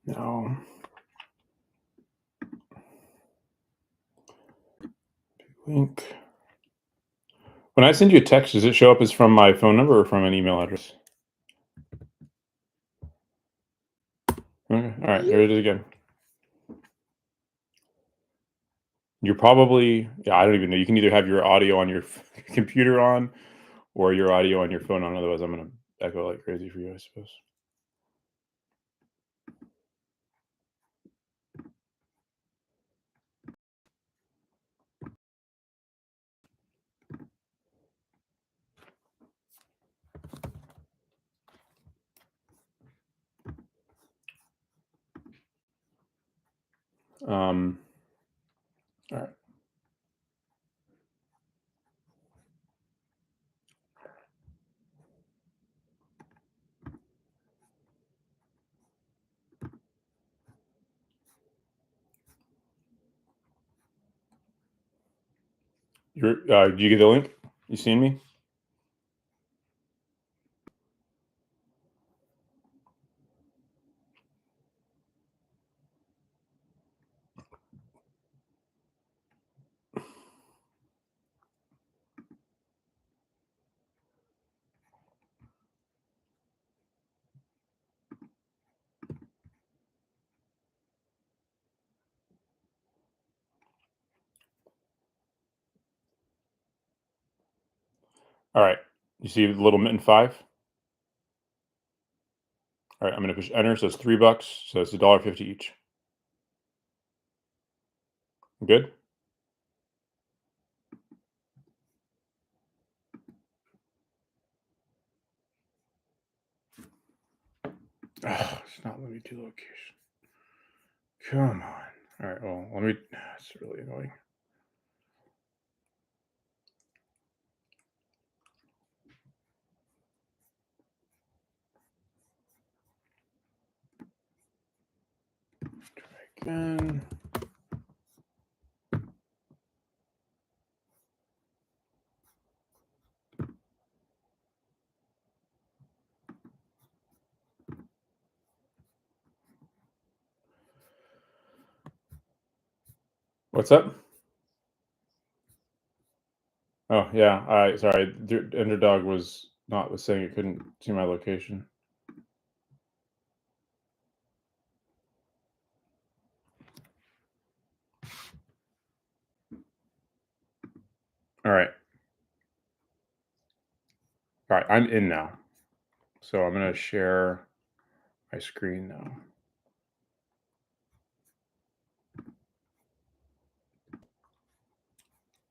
No. Link. When I send you a text, does it show up as from my phone number or from an email address? Okay. All right, here it is again. You're probably, yeah, I don't even know. You can either have your audio on your computer on or your audio on your phone on. Otherwise, I'm going to echo like crazy for you, I suppose. All right. Do you get the link? You seen me? All right. You see the little mitten 5? All right. I'm going to push enter. So it's $3. So it's $1.50 each. Good? Oh, it's not letting me do location. Come on. All right. Well, let me. It's really annoying. Try again. What's up? Oh yeah. Sorry. The underdog was saying it couldn't see my location. All right. All right. I'm in now. So I'm going to share my screen now.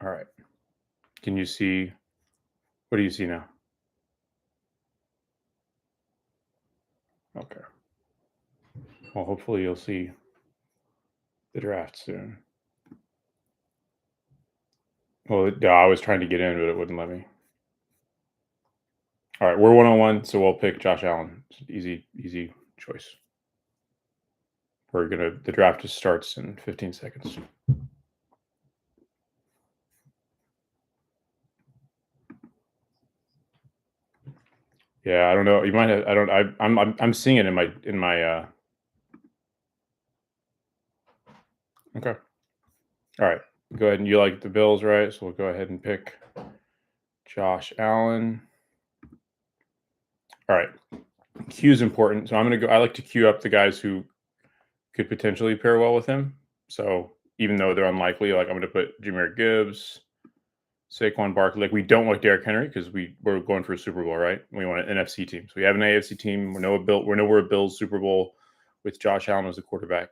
All right. Can you see? What do you see now? Okay. Well, hopefully you'll see the draft soon. Well, yeah, I was trying to get in, but it wouldn't let me. All right, we're 1-on-1, so we'll pick Josh Allen. It's an easy choice. The draft just starts in 15 seconds. Yeah, I don't know. You might have. I don't. I'm seeing it in my. Okay. All right. Go ahead and you like the Bills, right? So we'll go ahead and pick Josh Allen. All right. Q is important, so I'm gonna go. I like to queue up the guys who could potentially pair well with him. So even though they're unlikely, like I'm gonna put Jahmyr Gibbs, Saquon Barkley. Like we don't like Derrick Henry because we're going for a Super Bowl, right? We want an NFC team. So we have an AFC team. We're a Bills Super Bowl with Josh Allen as the quarterback.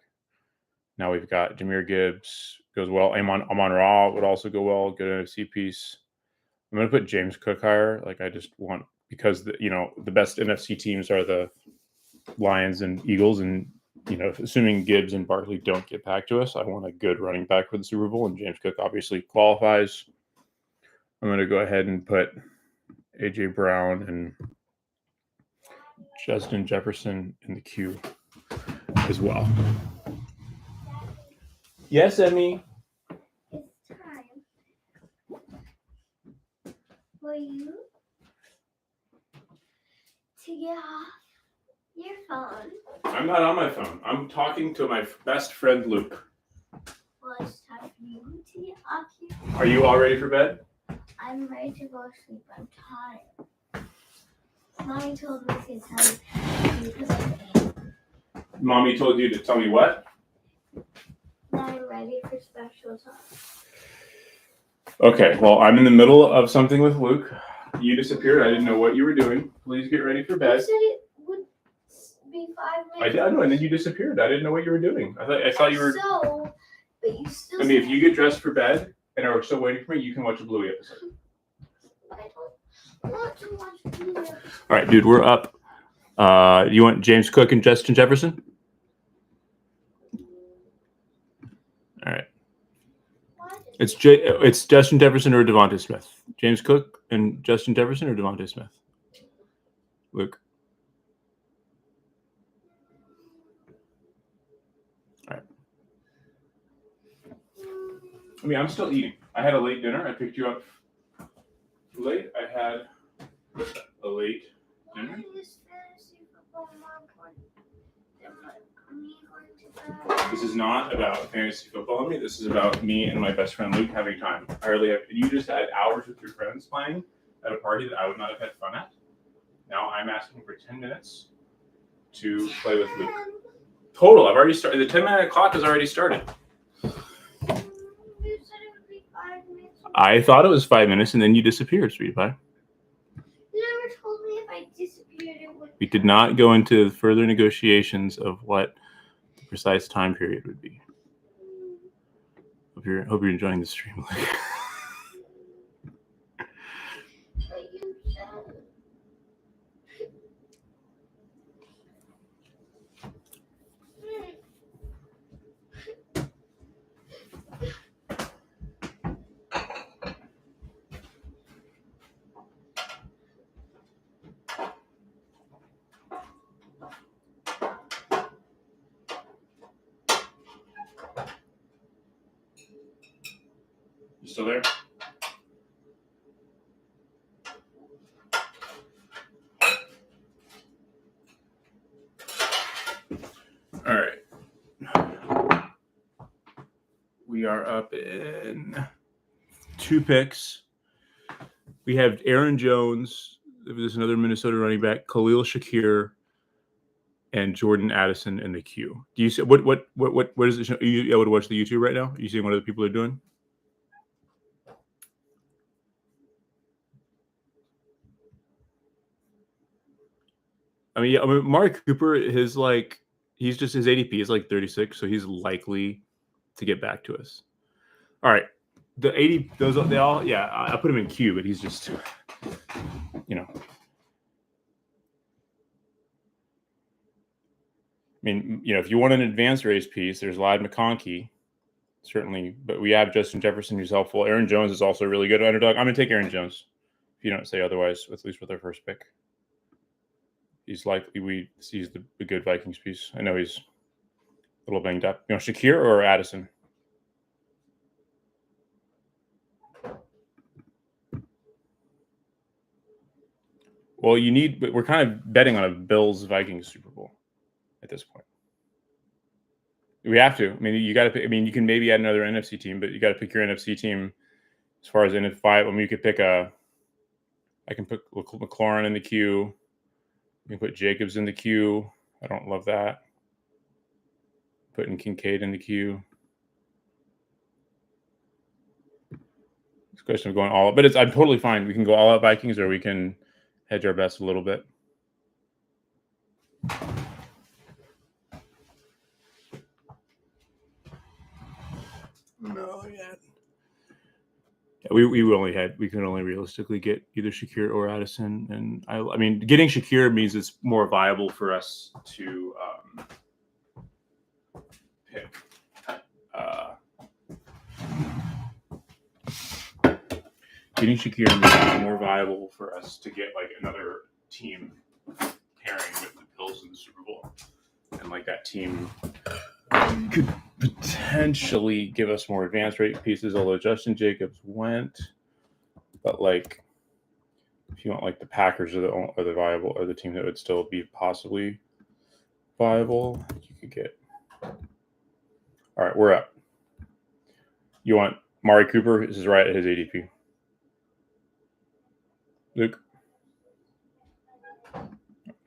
Now we've got Jahmyr Gibbs goes well. Amon Ra would also go well. Good NFC piece. I'm gonna put James Cook higher. Like I just want because the best NFC teams are the Lions and Eagles, and assuming Gibbs and Barkley don't get back to us, I want a good running back for the Super Bowl, and James Cook obviously qualifies. I'm going to go ahead and put AJ Brown and Justin Jefferson in the queue as well. Yes, Emmy. It's time for you to get off your phone. All I'm not on my phone. I'm talking to my best friend Luke. Well, it's time for you to get up here. Are you all ready for bed? I'm ready to go to sleep. I'm tired. Mommy told me to tell you because I am. Mommy told you to tell me what? That I'm ready for special time. Okay, well, I'm in the middle of something with Luke. You disappeared. I didn't know what you were doing. Please get ready for bed. You said it would be 5 minutes. I know, and then you disappeared. I didn't know what you were doing. I thought you were. So, but you still. I mean, if you get dressed for bed and are still waiting for me, you can watch a Bluey episode. I don't want to watch Bluey episode. All right, dude, we're up. You want James Cook and Justin Jefferson? All right. It's Justin Jefferson or Devontae Smith. James Cook and Justin Jefferson or Devontae Smith. Luke. All right. I mean, I'm still eating. I had a late dinner. I picked you up late. I had a late dinner. Why is fantasy football more important than me going to bed? This is not about fantasy football on me. This is about me and my best friend Luke having time. I hardly have. You just had hours with your friends playing at a party that I would not have had fun at. Now I'm asking for 10 minutes to play with Luke. Total. I've already started. The 10-minute clock has already started. You said it would be 5 minutes. I thought it was 5 minutes, and then you disappeared, sweetie pie. You never told me if I disappeared it would. We did not go into further negotiations of what the precise time period would be. Hope you're enjoying the stream, Luke. But you said. You still there? All right. We are up in 2 picks. We have Aaron Jones. There's another Minnesota running back, Khalil Shakir, and Jordan Addison in the queue. Do you see what is it? Are you able to watch the YouTube right now? Are you seeing what other people are doing? I mean, Mark Cooper, his ADP is like 36, so he's likely to get back to us. All right, the 80, they all, yeah, I put him in queue, but he's just, you know. I mean, if you want an advanced race piece, there's Ladd McConkey, certainly, but we have Justin Jefferson who's helpful. Aaron Jones is also really good underdog. I'm going to take Aaron Jones, if you don't say otherwise, at least with our first pick. He's likely he's the good Vikings piece. I know he's a little banged up. Shakir or Addison? Well, we're kind of betting on a Bills-Vikings Super Bowl at this point. We have to. I mean, you got to pick. I mean, you can maybe add another NFC team, but you got to pick your NFC team as far as NFC5. I mean, you could pick I can put McLaurin in the queue. You can put Jacobs in the queue. I don't love that. Putting Kincaid in the queue. It's a question of going all out, but I'm totally fine. We can go all out Vikings, or we can hedge our bets a little bit. No, yeah. We can only realistically get either Shakir or Addison, and I mean, getting Shakir means it's more viable for us to pick. Getting Shakir means it's more viable for us to get like another team pairing with the Bills in the Super Bowl, and like that team could potentially give us more advanced rate pieces, although Justin Jacobs went. But like, if you want like the Packers are the viable or the team that would still be possibly Bible you could get. All right, we're up. You want Mari Cooper? This is right at his ADP. Luke?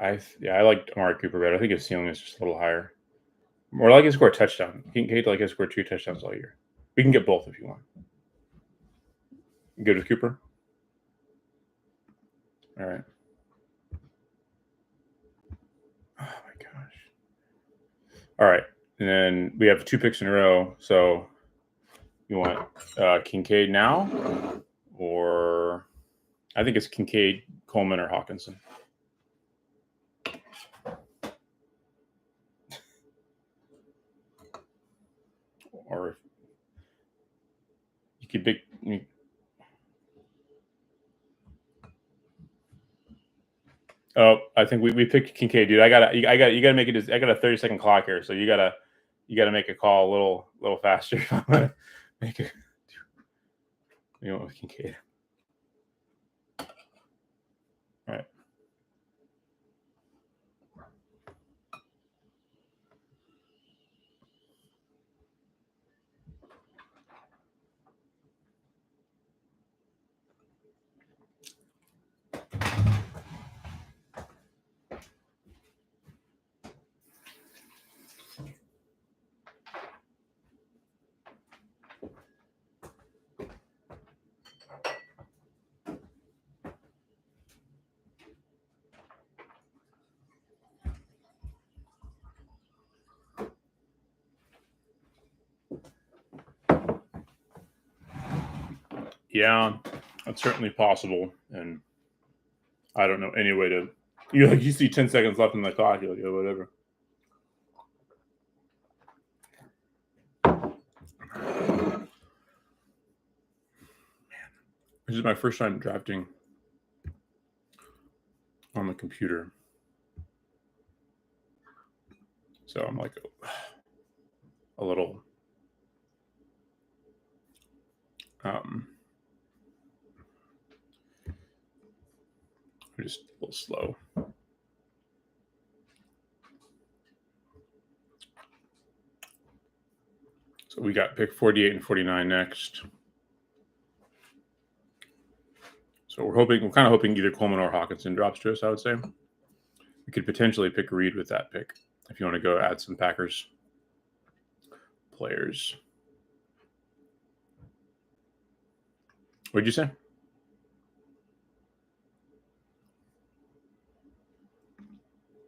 I like Amari Cooper better. I think his ceiling is just a little higher. More like he score a touchdown. Kincaid like he scored 2 touchdowns all year. We can get both if you want. Good with Cooper? All right. Oh my gosh. All right. And then we have 2 picks in a row. So you want Kincaid now? Or I think it's Kincaid, Coleman, or Hawkinson. Or you could pick. Oh, I think we picked Kincaid, dude. You gotta make it. I got a 30-second clock here, so you gotta make a call a little faster. If I'm gonna make it. You know, with Kincaid. All right. Yeah, that's certainly possible, and I don't know any way to. You see 10 seconds left in the clock. You're like, oh, whatever. This is my first time drafting on the computer, so I'm like a little just a little slow. So we got pick 48 and 49 next. So we're kind of hoping either Coleman or Hawkinson drops to us, I would say. We could potentially pick Reed with that pick if you want to go add some Packers players. What'd you say?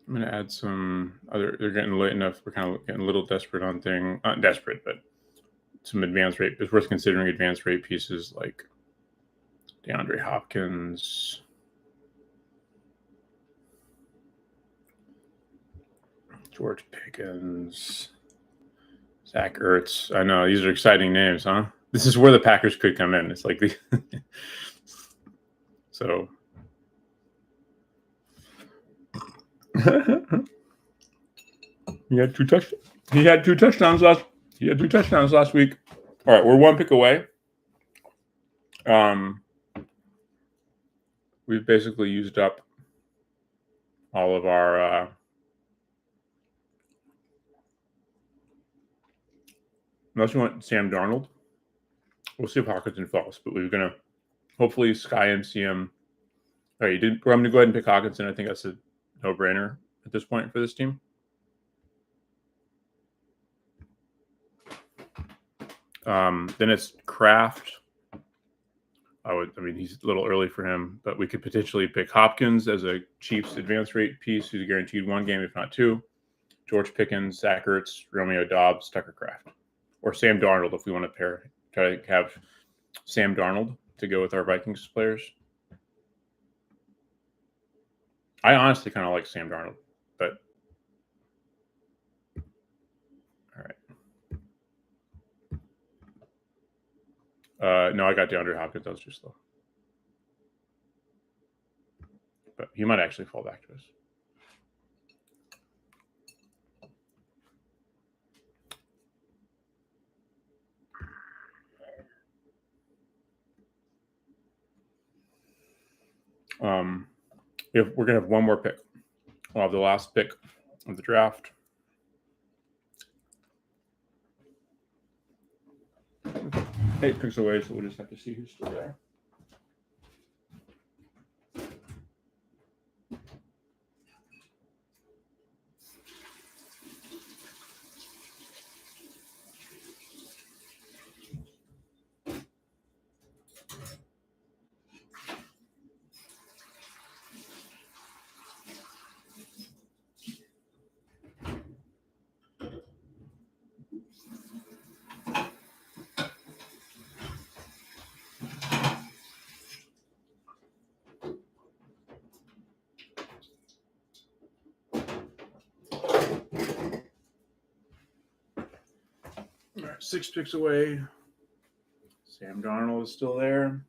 I'm going to add some other. They're getting late enough. We're kind of getting a little desperate on thing. Not desperate, but some advanced rate. It's worth considering advanced rate pieces like DeAndre Hopkins. George Pickens. Zach Ertz. I know, these are exciting names, huh? This is where the Packers could come in. It's like the so he had 2 touchdowns. He had 2 touchdowns last week. All right, we're 1 pick away. We've basically used up all of our unless you want Sam Darnold. We'll see if Hawkinson falls, but we're gonna hopefully Sky MCM. All right, you didn't. I'm gonna go ahead and pick Hawkinson. I think that's a no-brainer at this point for this team. Then it's Kraft. I mean, he's a little early for him, but we could potentially pick Hopkins as a Chiefs advance rate piece who's guaranteed 1 game, if not 2. George Pickens, Zach Ertz, Romeo Doubs, Tucker Kraft. Or Sam Darnold if we want to try to have Sam Darnold to go with our Vikings players. I honestly kind of like Sam Darnold, but all right. No, I got DeAndre Hopkins. That was too slow. But he might actually fall back to us. If we're gonna have 1 more pick. We'll have the last pick of the draft. 8 picks away, so we'll just have to see who's still there. All right, 6 picks away. Sam Darnold is still there.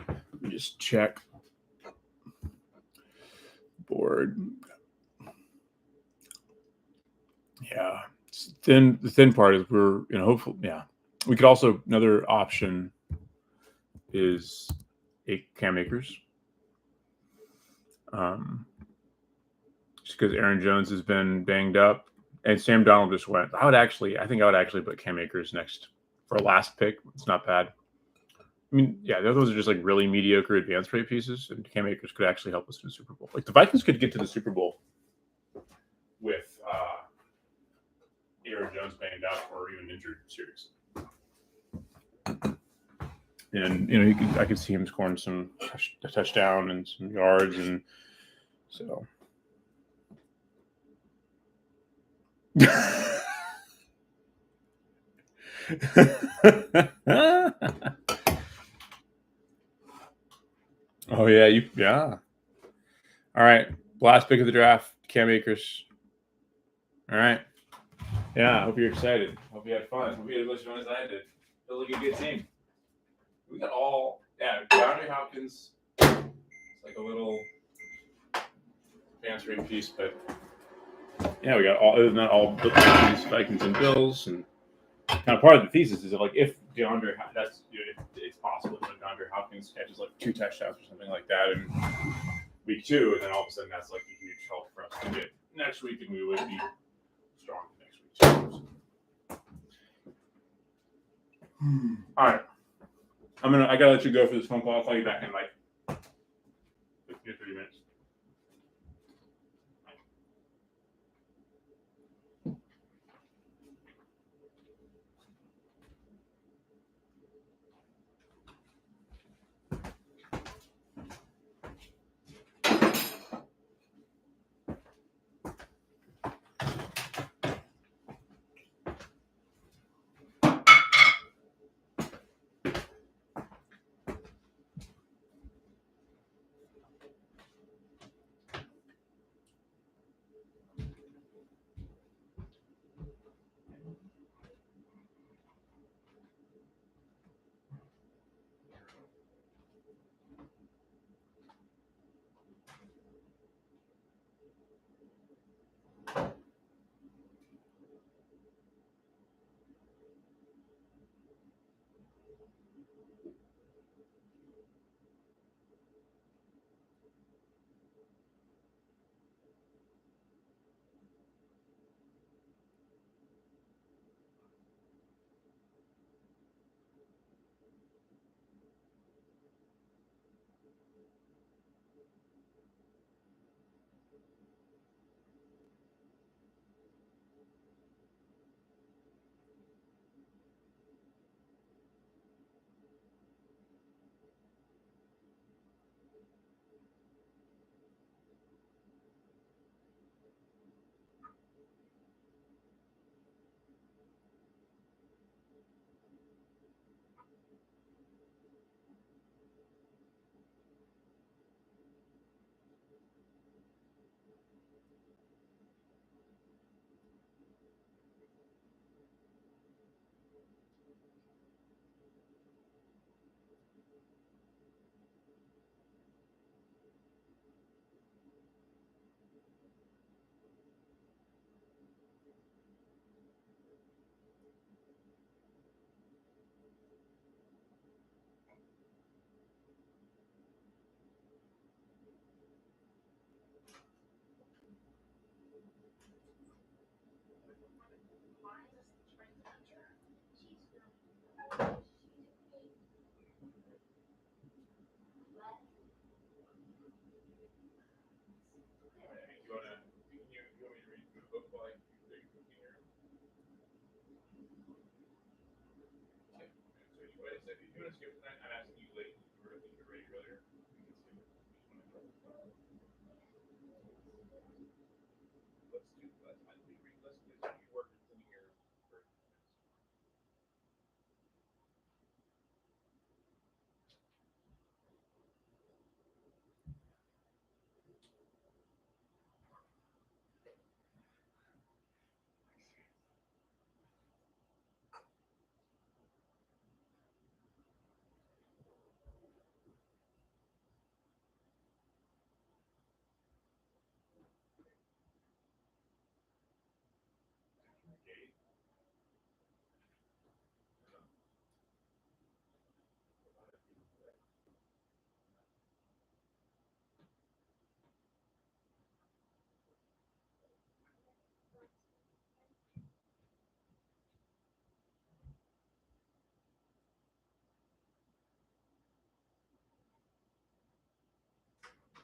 Let me just check board. Yeah, the thin part is we're hopefully we could also another option is a Cam Akers. Just because Aaron Jones has been banged up and Sam Darnold just went. I think I would actually put Cam Akers next for a last pick. It's not bad. I mean, yeah, those are just like really mediocre advanced rate pieces, and Cam Akers could actually help us to the Super Bowl. Like the Vikings could get to the Super Bowl with Aaron Jones banged up or even injured seriously. And I could see him scoring a touchdown and some yards, and so. Oh yeah. All right, last pick of the draft, Cam Akers. All right. Yeah, I hope you're excited. Hope you had fun. Hope you had as much fun as I did. Feels like a good team. We got DeAndre Hopkins. It's like a little answering piece, but yeah, we got all the Vikings and Bills, and kind of part of the thesis is that like if DeAndre, it's possible that DeAndre Hopkins catches like 2 touchdowns or something like that in week 2, and then all of a sudden that's like a huge help for us to get next week, and we would be strong next week. All right, I gotta let you go for this phone call. I'll call you back in like 15 or 30 minutes.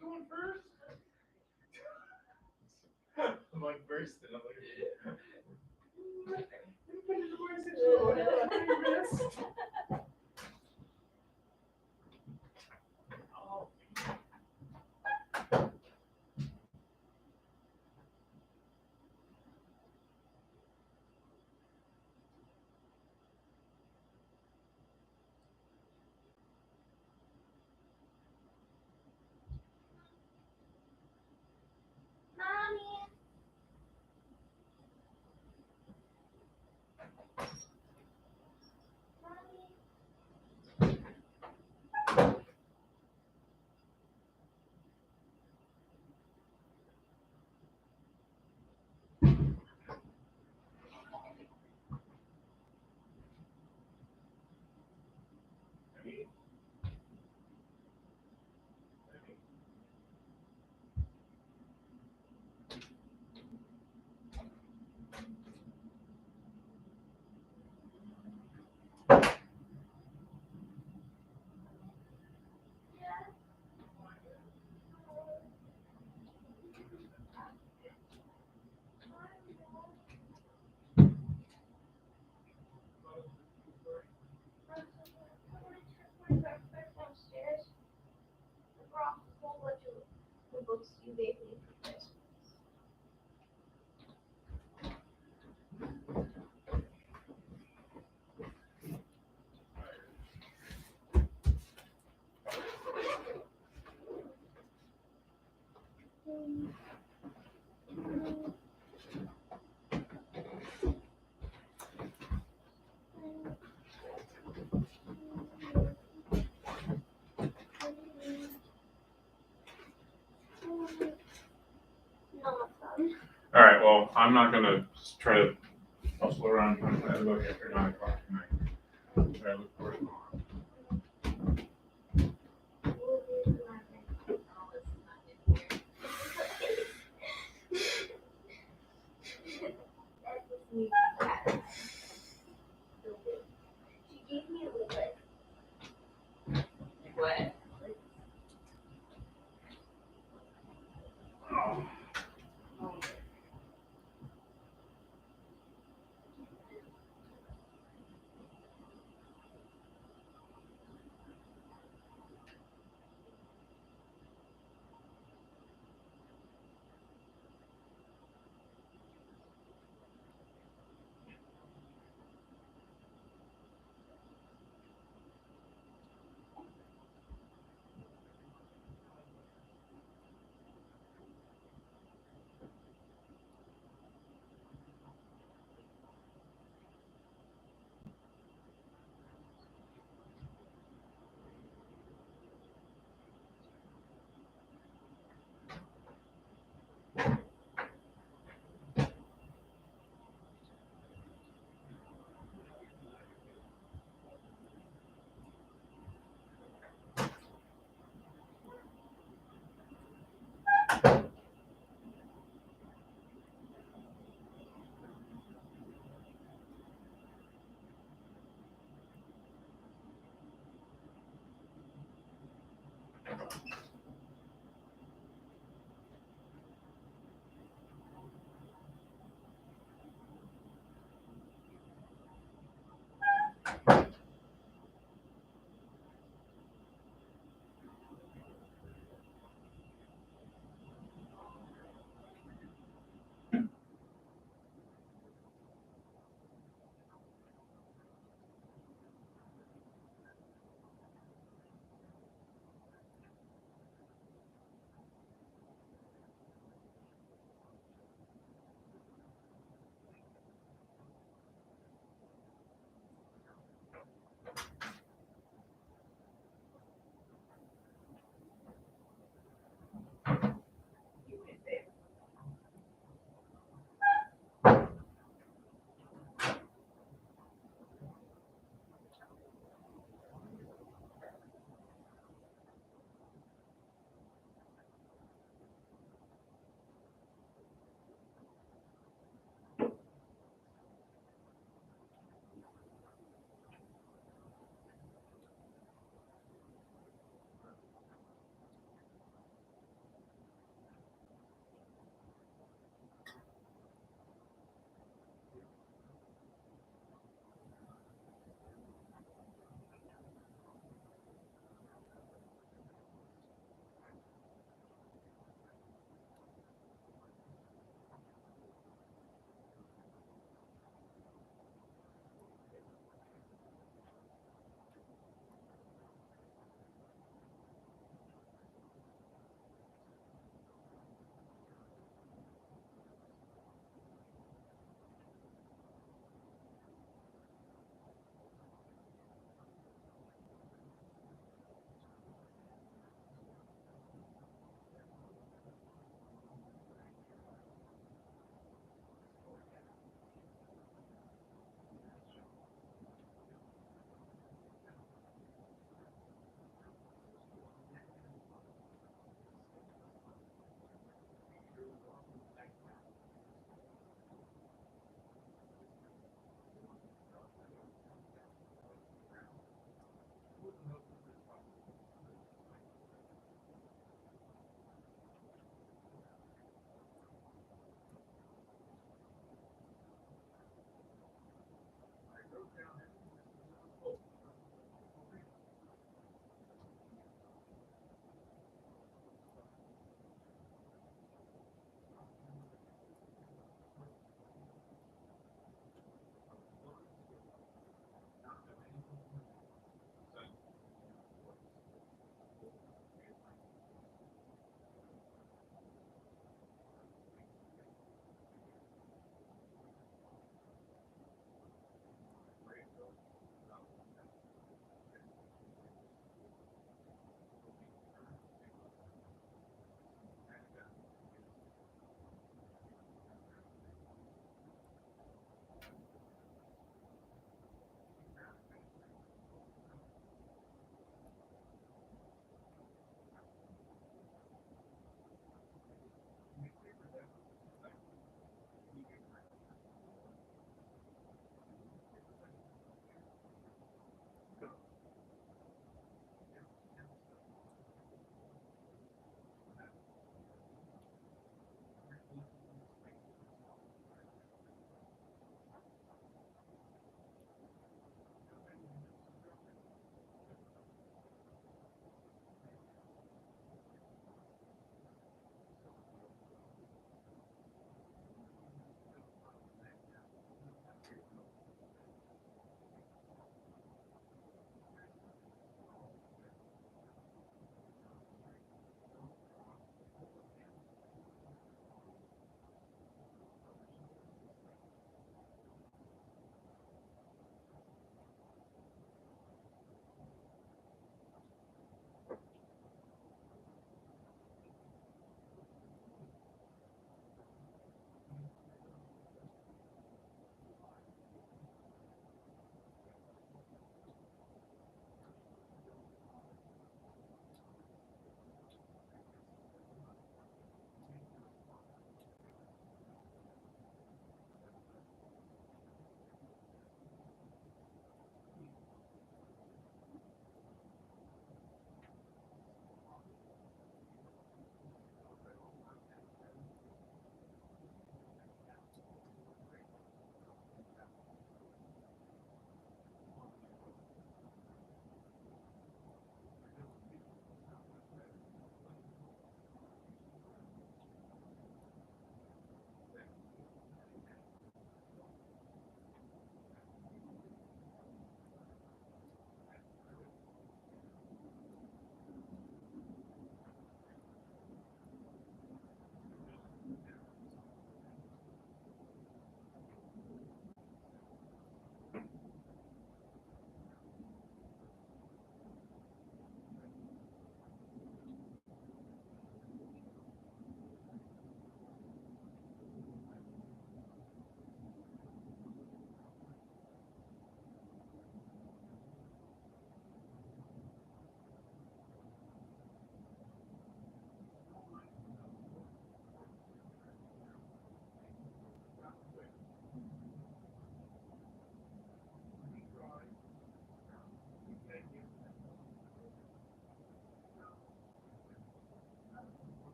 Going first? I'm like first, and I'm like, put it away, sit wrist. Oh. Mommy. Downstairs. I brought a whole bunch of the books you gave me for Christmas. Not fun. All right. Well, I'm not gonna try to hustle around trying to find a book after 9 o'clock tonight. Try to look for it tomorrow. She gave me a lip. What?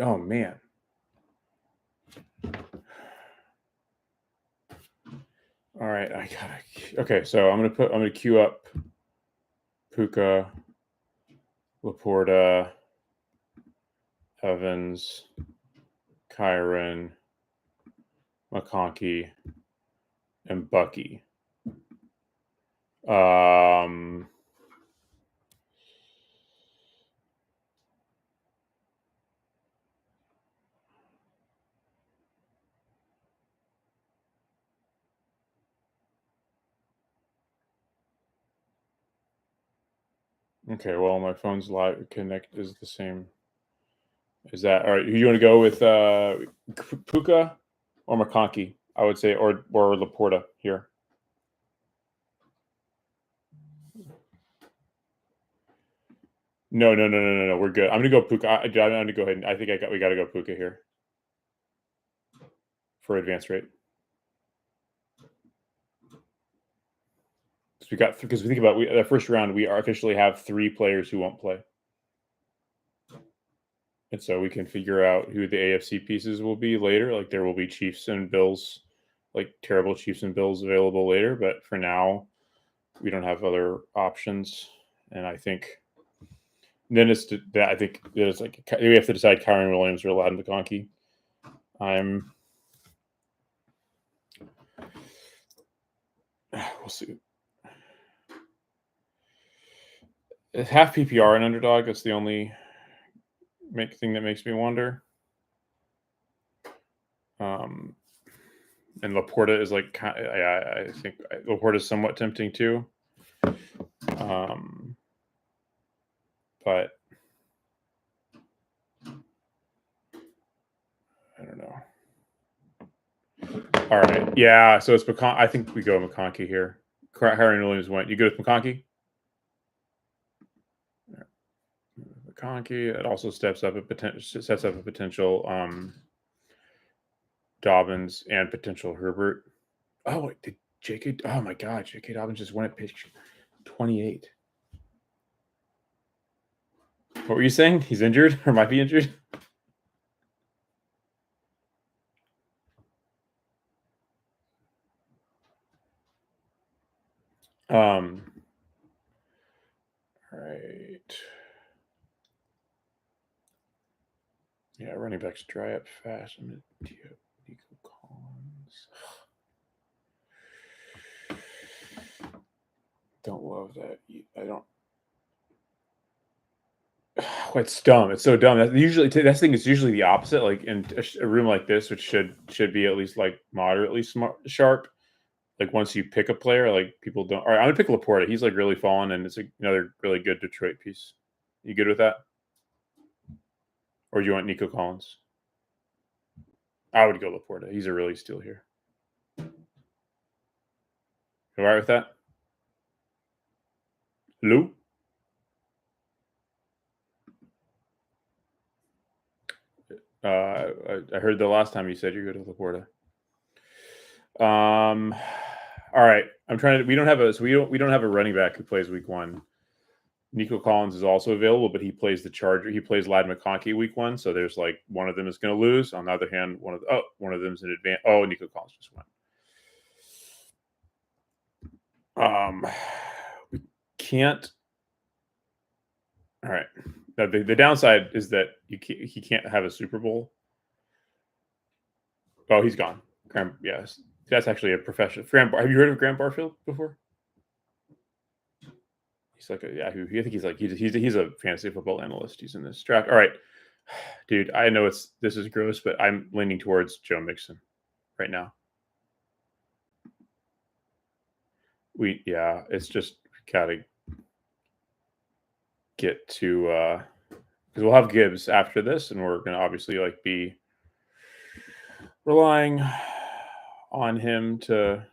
Oh man. All right, I gotta. Okay, so I'm gonna queue up Puka, Laporta, Evans, Kyron, McConkey, and Bucky. Okay, well, my phone's live connect is the same. Is that all right? You want to go with Puka or McConkey? I would say, or Laporta here. No. We're good. I'm gonna go Puka. I'm gonna go ahead. I think we got to go Puka here for advance rate. Because we think about the first round, we officially have 3 players who won't play, and so we can figure out who the AFC pieces will be later. Like there will be Chiefs and Bills, like terrible Chiefs and Bills available later, but for now, we don't have other options, and I think. Then it's that I think it's like we have to decide Kyron Williams or Ladd McConkey. We'll see. Half PPR and underdog. That's the only thing that makes me wonder. And Laporta is like, I think Laporta is somewhat tempting too. But I don't know. All right. Yeah. So it's I think we go McConkey here. Kyron Williams went. You good with McConkey? McConkey. It also sets up a potential Dobbins and potential Herbert. Oh, did J.K. Oh my God, J.K. Dobbins just went at pitch 28. What were you saying? He's injured or might be injured? All right. Yeah, running backs dry up fast. I'm gonna tee up Nico Collins. Don't love that. I don't. Oh, it's dumb. It's so dumb. That thing is usually the opposite. Like in a room like this, which should be at least like moderately sharp. Like once you pick a player, like people don't. All right, I'm gonna pick Laporta. He's like really fallen, and it's another really good Detroit piece. You good with that? Or do you want Nico Collins? I would go Laporta. He's a really steal here. You all right with that? Lou? I heard the last time you said you're good with Laporta. All right. I'm trying to. We don't have a running back who plays week 1. Nico Collins is also available, but he plays the Charger. He plays Ladd McConkey week 1, so there's like one of them is going to lose. On the other hand, one of them's in advance. Oh, Nico Collins just went. We can't. All right. Now, the downside is that he can't have a Super Bowl. Oh, he's gone. Yes, that's actually a professional. Have you heard of Grant Barfield before? He's like I think he's a fantasy football analyst. He's in this draft. All right, dude. I know this is gross, but I'm leaning towards Joe Mixon right now. It's just gotta get to because we'll have Gibbs after this, and we're gonna obviously like be relying on him to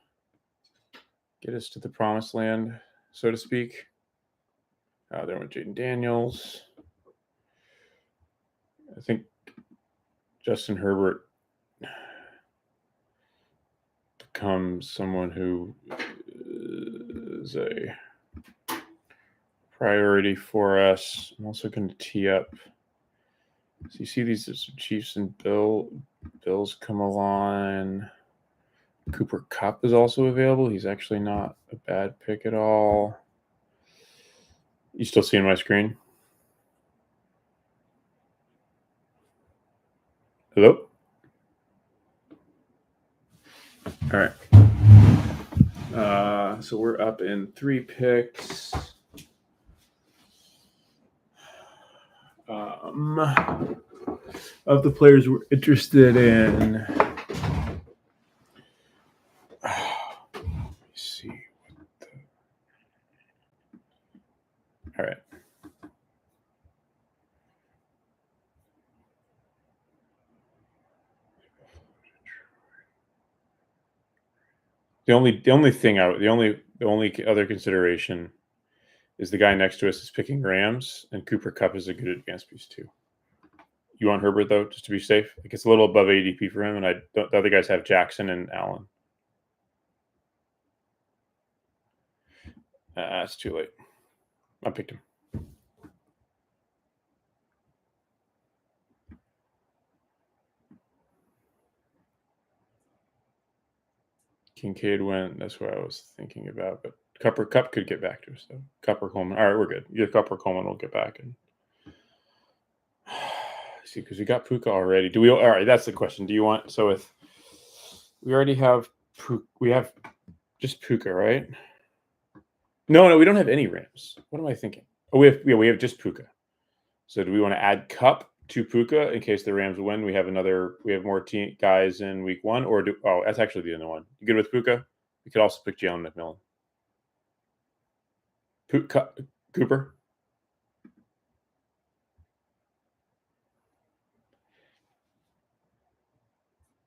get us to the promised land, so to speak. There went Jaden Daniels. I think Justin Herbert becomes someone who is a priority for us. I'm also going to tee up So you see these Chiefs and Bills come along. Cooper Kupp is also available. He's actually not a bad pick at all. You still seeing my screen? Hello? All right. So we're up in 3 picks. Of the players we're interested in. Let me see. All right. The only other consideration is the guy next to us is picking Rams, and Cooper Kupp is a good advanced piece too. You want Herbert though, just to be safe? Like it's a little above ADP for him, and the other guys have Jackson and Allen. It's too late. I picked him. Kincaid went. That's what I was thinking about. But Kupp could get back to us though. Kupp or Coleman. All right, we're good. Either Kupp or Coleman will get back. And see, because we got Puka already. Do we? All right, that's the question. Do you want? So if we already have we have just Puka, right? No, we don't have any Rams. What am I thinking? Oh, we have just Puka. So do we want to add Kupp to Puka in case the Rams win? We have more guys in week 1, or that's actually the other one. You good with Puka? We could also pick Jalen McMillan. Cooper.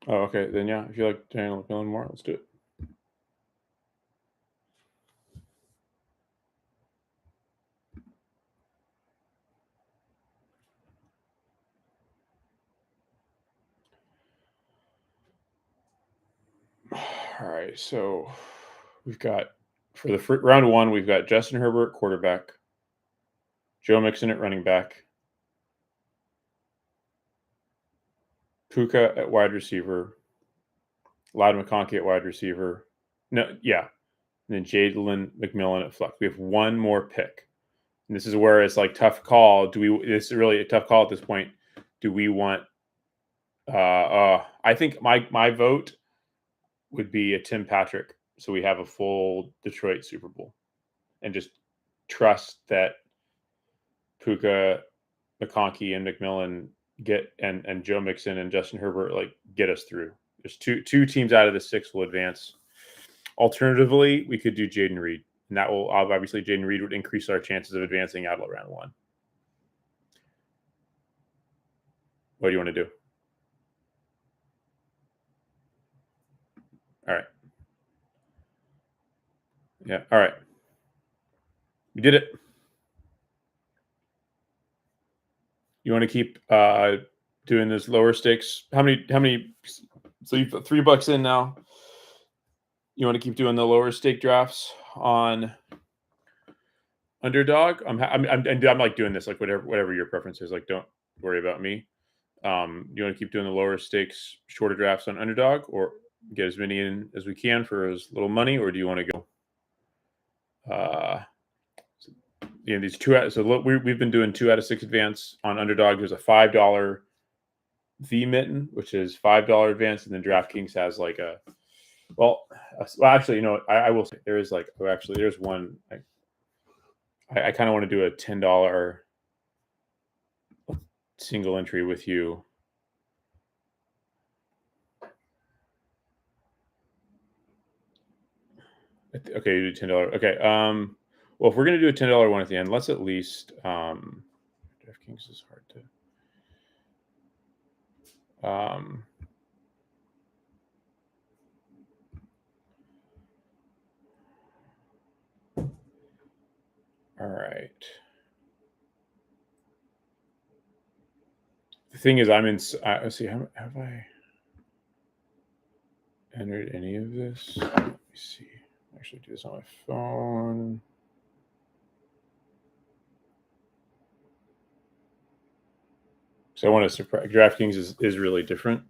Oh, okay. Then yeah, if you like Jalen McMillan more, let's do it. All right, so we've got for the round 1, we've got Justin Herbert, quarterback, Joe Mixon at running back, Puka at wide receiver, Loud McConkey at wide receiver. No, yeah, and then Jalen McMillan at flex. We have one more pick, and this is where it's like tough call. This is really a tough call at this point. Do we want? I think my vote would be a Tim Patrick, so we have a full Detroit Super Bowl, and just trust that Puka, McConkey, and McMillan get and Joe Mixon and Justin Herbert get us through. There's two teams out of the 6 will advance. Alternatively, we could do Jaden Reed, and that will obviously Jaden Reed would increase our chances of advancing out of round 1. What do you want to do? All right. Yeah. All right. We did it. You want to keep doing this lower stakes? How many? So you put $3 in now. You want to keep doing the lower stake drafts on Underdog? I'm like doing this like whatever your preference is. Like, don't worry about me. You want to keep doing the lower stakes, shorter drafts on Underdog, or get as many in as we can for as little money, or do you want to go? These 2 so we've been doing 2 out of 6 advance on Underdog. There's a $5 V mitten, which is $5 advance, and then DraftKings has like actually, I will say there is there's one. I kind of want to do a $10 single entry with you. Okay, you do $10. Okay. Well, if we're gonna do a $10 one at the end, let's at least DraftKings is hard to all right. The thing is, let's see, have I entered any of this? Let me see. Actually, do this on my phone. So I want to surprise. DraftKings is really different.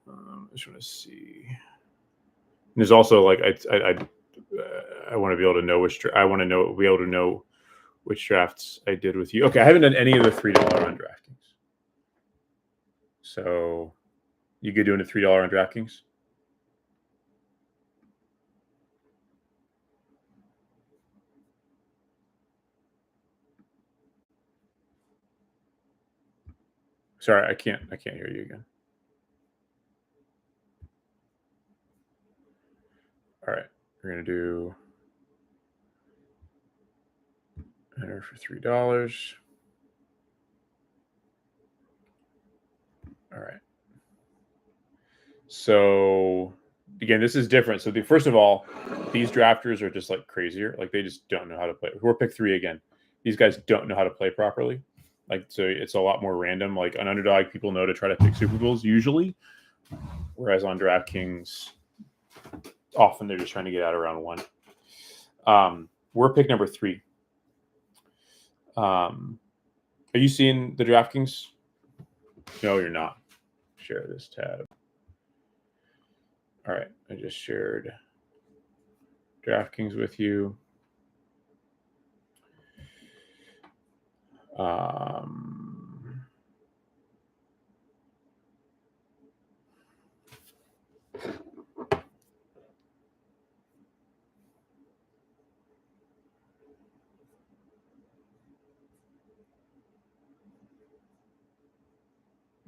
I just want to see. And there's also like I want to be able to know be able to know which drafts I did with you. Okay, I haven't done any of the $3 on DraftKings. So you good doing a $3 on DraftKings? Sorry, I can't hear you again. All right, we're gonna do enter for $3. All right. So again, this is different. So first of all, these drafters are just like crazier. Like they just don't know how to play. We're pick 3 again. These guys don't know how to play properly. Like so, it's a lot more random. Like on Underdog, people know to try to pick Super Bowls usually, whereas on DraftKings, often they're just trying to get out of round 1. We're pick number 3. Are you seeing the DraftKings? No, you're not. Share this tab. All right, I just shared DraftKings with you.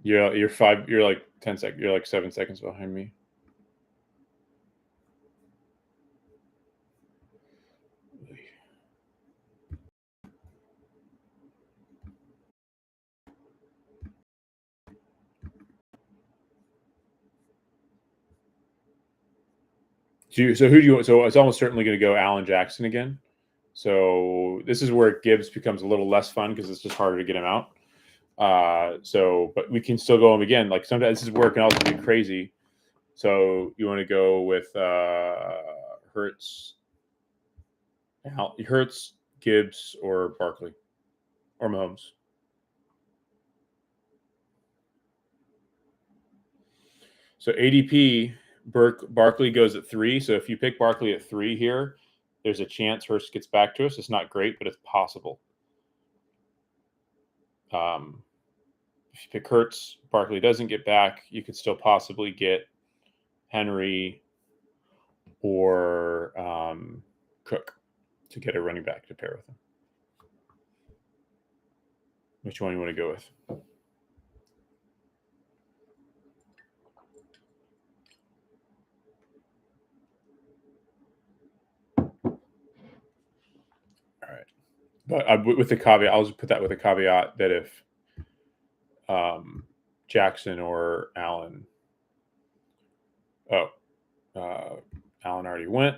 Yeah, you're like 10 seconds. You're like 7 seconds behind me. So who do you want? So it's almost certainly going to go Allen Jackson again. So this is where Gibbs becomes a little less fun because it's just harder to get him out. But we can still go him again. Like sometimes this is where it can also be crazy. So you want to go with Hurts, Gibbs, or Barkley, or Mahomes. So ADP, Barkley goes at 3. So if you pick Barkley at 3 here, there's a chance Hurst gets back to us. It's not great, but it's possible. If you pick Hurts, Barkley doesn't get back. You could still possibly get Henry or Cook to get a running back to pair with him. Which one you want to go with? All right. But with the caveat, I'll just put that with a caveat that if Jackson or Allen, Allen already went.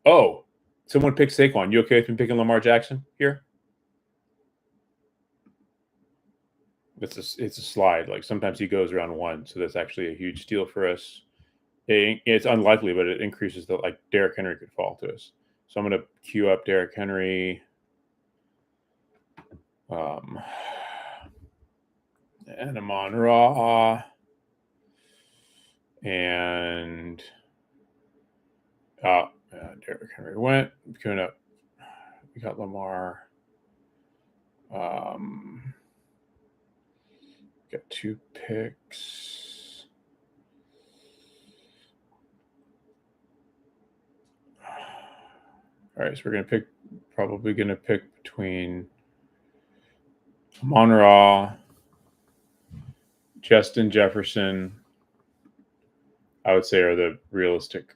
Oh, someone picked Saquon. You okay with me picking Lamar Jackson here? It's a slide. Like sometimes he goes around 1, so that's actually a huge steal for us. It's unlikely, but it increases the like Derrick Henry could fall to us. So I'm going to queue up Derrick Henry. And Amon-Ra. And Derrick Henry went. Queuing up. We got Lamar. Got 2 picks. All right, so we're probably going to pick between Amon-Ra, Justin Jefferson, I would say are the realistic.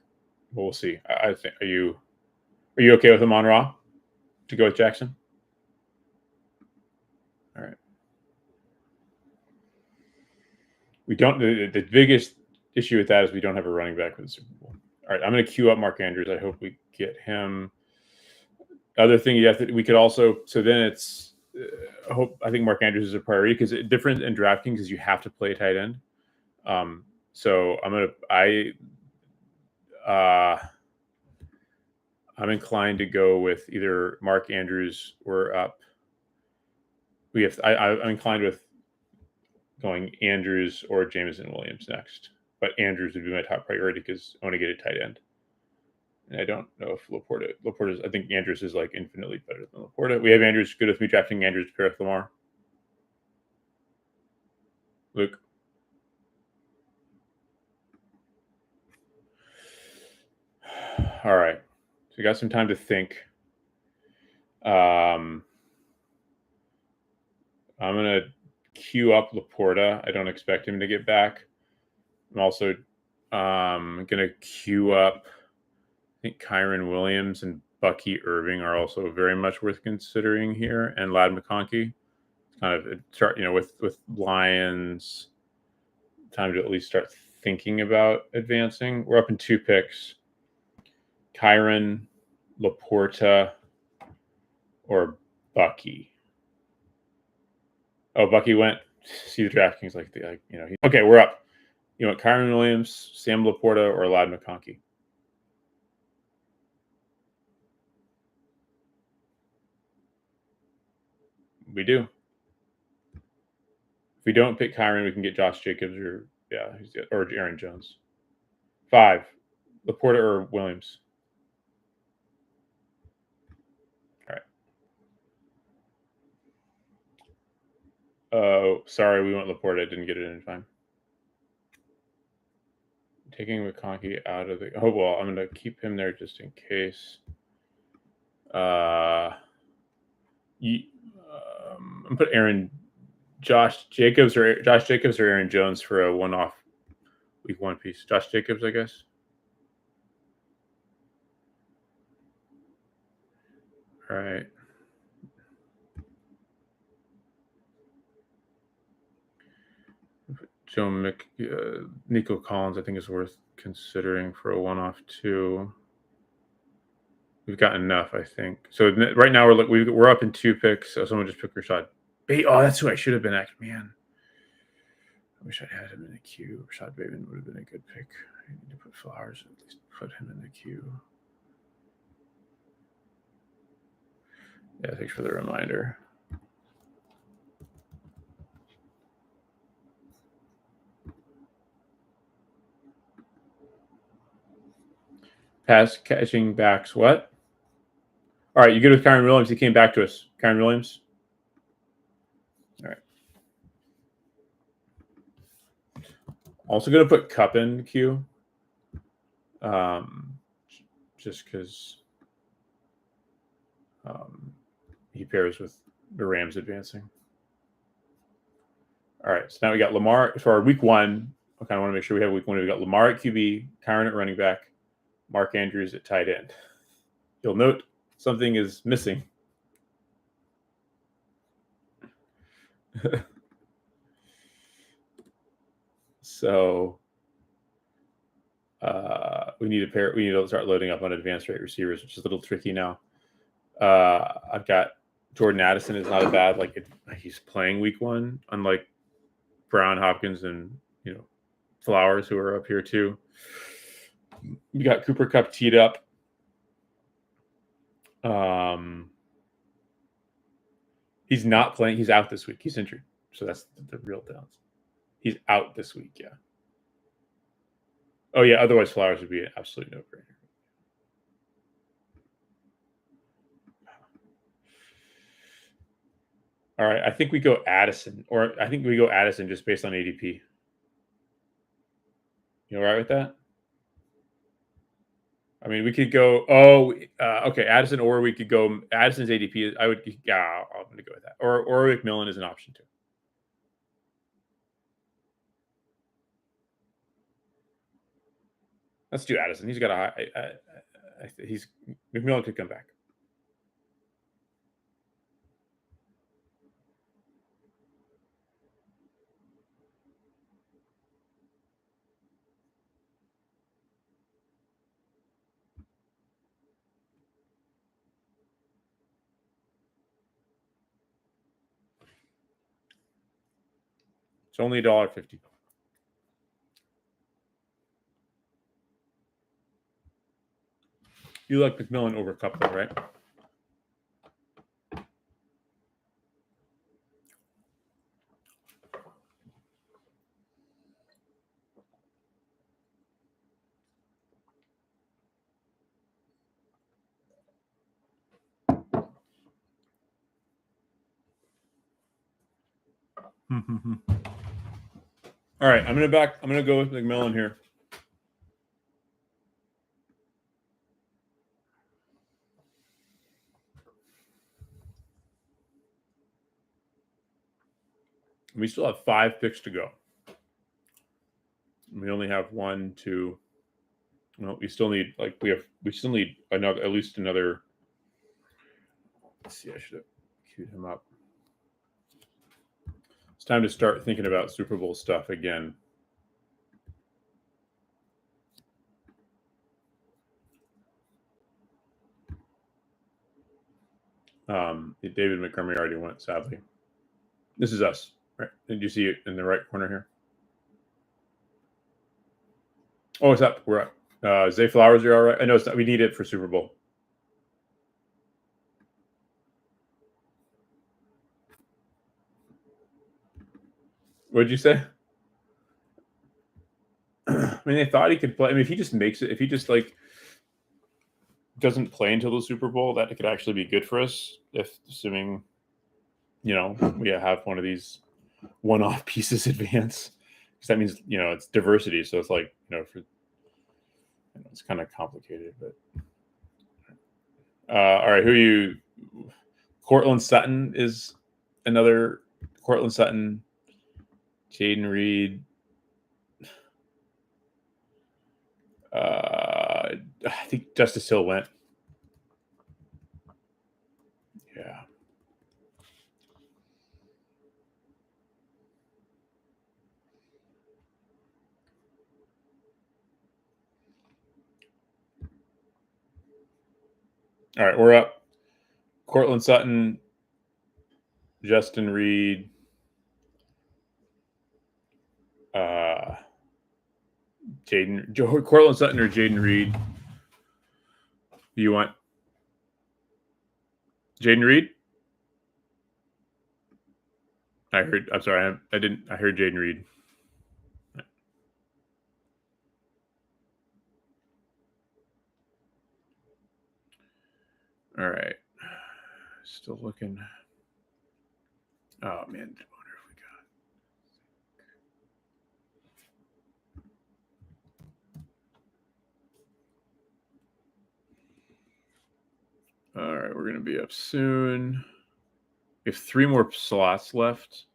We'll see. I think. Are you okay with Amon-Ra to go with Jackson? All right. We don't. The biggest issue with that is we don't have a running back for the Super Bowl. All right, I'm going to queue up Mark Andrews. I hope we get him. Other thing we could also. So then it's. I think Mark Andrews is a priority because different in DraftKings is you have to play a tight end. So I'm inclined to go with either Mark Andrews or up. I'm inclined with going Andrews or Jameson Williams next. But Andrews would be my top priority because I want to get a tight end. And I don't know if Laporta's, I think Andrews is like infinitely better than Laporta. We have Andrews. Good with me drafting Andrews to pair with Lamar. Luke. All right. So we got some time to think. I'm going to queue up Laporta. I don't expect him to get back. I'm also going to queue up, I think Kyron Williams and Bucky Irving are also very much worth considering here, and Ladd McConkey. Kind of start, with Lions, time to at least start thinking about advancing. We're up in 2 picks. Kyron, Laporta, or Bucky. Oh, Bucky went. See the DraftKings okay, we're up. You want Kyron Williams, Sam Laporta, or Ladd McConkey? We do. If we don't pick Kyron, we can get Josh Jacobs or Aaron Jones. 5, Laporta or Williams. All right. Oh, sorry, we went Laporta. Didn't get it in time. Taking McConkey out of the. Oh well, I'm going to keep him there just in case. I'm put Josh Jacobs or Aaron Jones for a one-off week 1 piece. Josh Jacobs, I guess. All right. Nico Collins, I think, is worth considering for a one-off too. We've got enough, I think. So right now we're up in 2 picks. So someone just picked Rashad. Oh, that's who I should have been. Man, I wish I had him in the queue. Rashad Bateman would have been a good pick. I need to put Flowers, at least put him in the queue. Yeah, thanks for the reminder. Pass catching backs. What? All right, you good with Kyron Williams? He came back to us. Kyron Williams. All right. Also going to put Kupp in the queue. Just because he pairs with the Rams advancing. All right, so now we got Lamar for our week 1. I kind of want to make sure we have week 1. We got Lamar at QB, Kyron at running back, Mark Andrews at tight end. You'll note something is missing. So we need to start loading up on advanced rate receivers, which is a little tricky now. I've got Jordan Addison is not a bad, he's playing week 1, unlike Brown, Hopkins, and Flowers, who are up here too. We got Cooper Kupp teed up. He's not playing. He's out this week. He's injured. So that's the real downs. He's out this week, yeah. Oh, yeah. Otherwise, Flowers would be an absolute no-brainer. All right. I think we go Addison. Just based on ADP. You all right with that? I mean, we could go. Okay, Addison, or we could go Addison's ADP. I'm going to go with that. Or McMillan is an option too. Let's do Addison. He's got a high. McMillan could come back. It's only $1.50. You like McMillan over Kupp, though, right? All right, I'm gonna go with McMillan here. We still have 5 picks to go. We only have 1, 2. Well, we still need another, at least another. Let's see, I should have queued him up. It's time to start thinking about Super Bowl stuff again. David Montgomery already went, sadly. This is us, right? Did you see it in the right corner here? Oh, it's up. We're up. Zay Flowers, you're all right? I know we need it for Super Bowl. What did you say? I mean, they thought he could play. I mean, if he just makes it, if he just doesn't play until the Super Bowl, that could actually be good for us. If assuming, we have one of these one-off pieces advance, because that means it's diversity. So it's it's kind of complicated. But all right, who are you? Cortland Sutton is another. Cortland Sutton, Jaden Reed. I think Justice Hill went. Yeah. All right, we're up. Cortland Sutton, Justin Reed, Cortland Sutton or Jaden Reed. Who you want? Jaden Reed? I'm sorry. I heard Jaden Reed. All right. Still looking. Oh, man. I wonder if we got. All right. We're going to be up soon. We have 3 more slots left.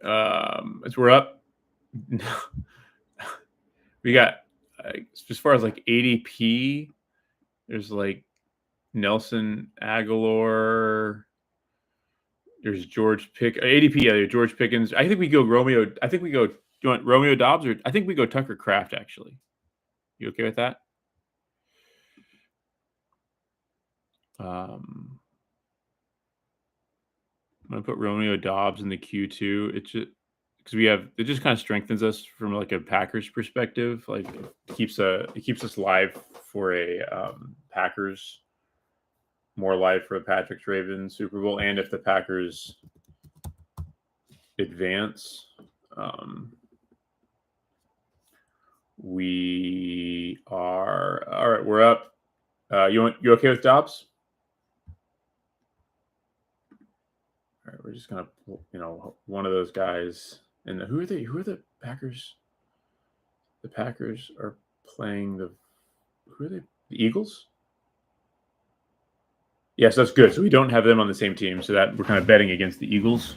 As we're up, we got, as far as ADP, there's Nelson Aguilar. There's George ADP. Yeah, George Pickens. I think we go Romeo. I think we go. Do you want Romeo Dobbs or I think we go Tucker Kraft? Actually, you okay with that? I'm gonna put Romeo Dobbs in the Q2. It's just because it just kind of strengthens us from a Packers perspective. It keeps us live for a Packers. More live for a Patrick's Ravens Super Bowl, and if the Packers advance, we are all right. We're up. You okay with Dobbs? All right, we're just gonna one of those guys. And who are they? Who are the Packers? The Packers are playing who are they? The Eagles. Yes, that's good. So we don't have them on the same team, so that we're kind of betting against the Eagles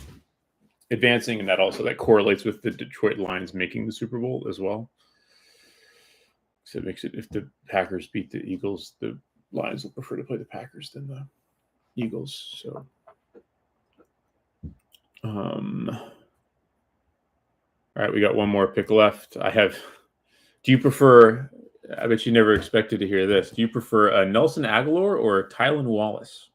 advancing, and that correlates with the Detroit Lions making the Super Bowl as well. So it makes it, if the Packers beat the Eagles, the Lions will prefer to play the Packers than the Eagles. So, all right, we got one more pick left. Do you prefer? I bet you never expected to hear this. Do you prefer Nelson Aguilar or Tylan Wallace?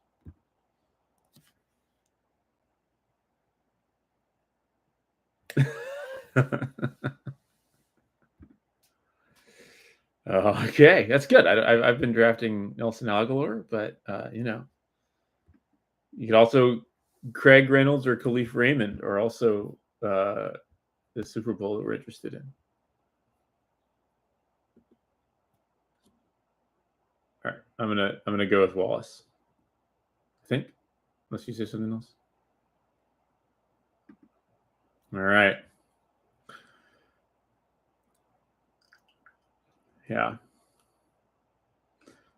Okay, that's good. I've been drafting Nelson Aguilar, but you could also Craig Reynolds or Khalif Raymond are also the Super Bowl that we're interested in. All right, I'm gonna go with Wallace. I think, unless you say something else. All right. Yeah.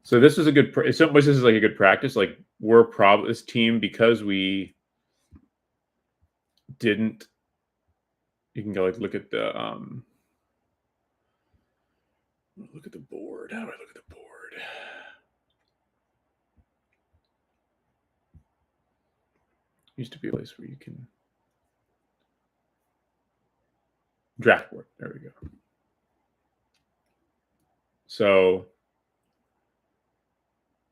So this was a good. In some ways, this is like a good practice. Like we're probably this team because we didn't. You can go like look at the board. How do I look at the board? Used to be a place where you can draft board. There we go. So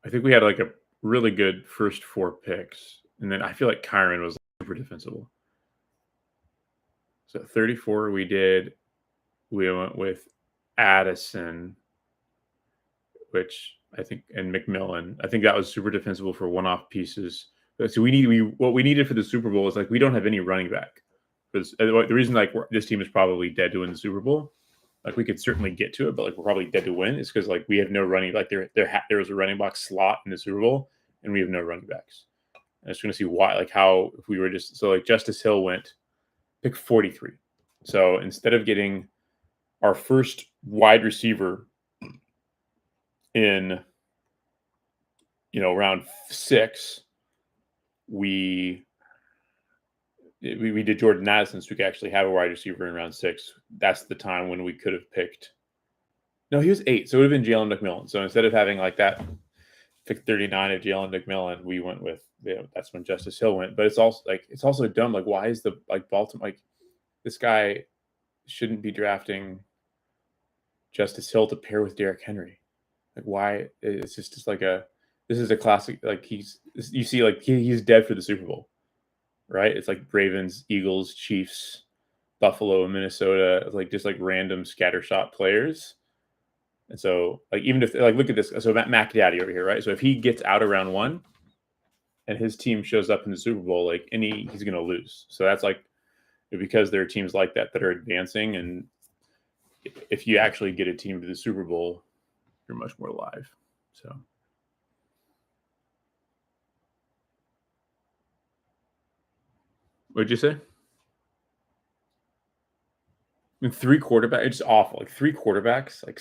I think we had like a really good first 4 picks, and then I feel like Kyron was super defensible. So at 34, we went with Addison, which I think, and McMillan. I think that was super defensible for one-off pieces. So what we needed for the Super Bowl is like we don't have any running back. The reason like this team is probably dead to win the Super Bowl. Like we could certainly get to it, but like we're probably dead to win. Is because like we have no running. Like there was a running back slot in the Super Bowl, and we have no running backs. I was going to see why. Like how if we were just so like Justice Hill went pick 43. So instead of getting our first wide receiver in round 6, we did Jordan Addison, so we could actually have a wide receiver in round 6. That's the time when we could have picked. No, he was 8, so it would have been Jalen McMillan. So instead of having like that pick 39 of Jalen McMillan, we went with that's when Justice Hill went. But it's also dumb. Like, why is the Baltimore like this guy shouldn't be drafting Justice Hill to pair with Derrick Henry? Like, why? It's just like this is a classic. Like he's dead for the Super Bowl, right? It's like Ravens, Eagles, Chiefs, Buffalo, Minnesota, like just like random scattershot players. And so, like, even if like look at this, so Mac Daddy over here, right? So if he gets out of round 1 and his team shows up in the Super Bowl, like he's going to lose. So that's like because there are teams like that that are advancing, and if you actually get a team to the Super Bowl, you're much more alive. So. What'd you say? I mean, 3 quarterbacks. It's awful. Like 3 quarterbacks, like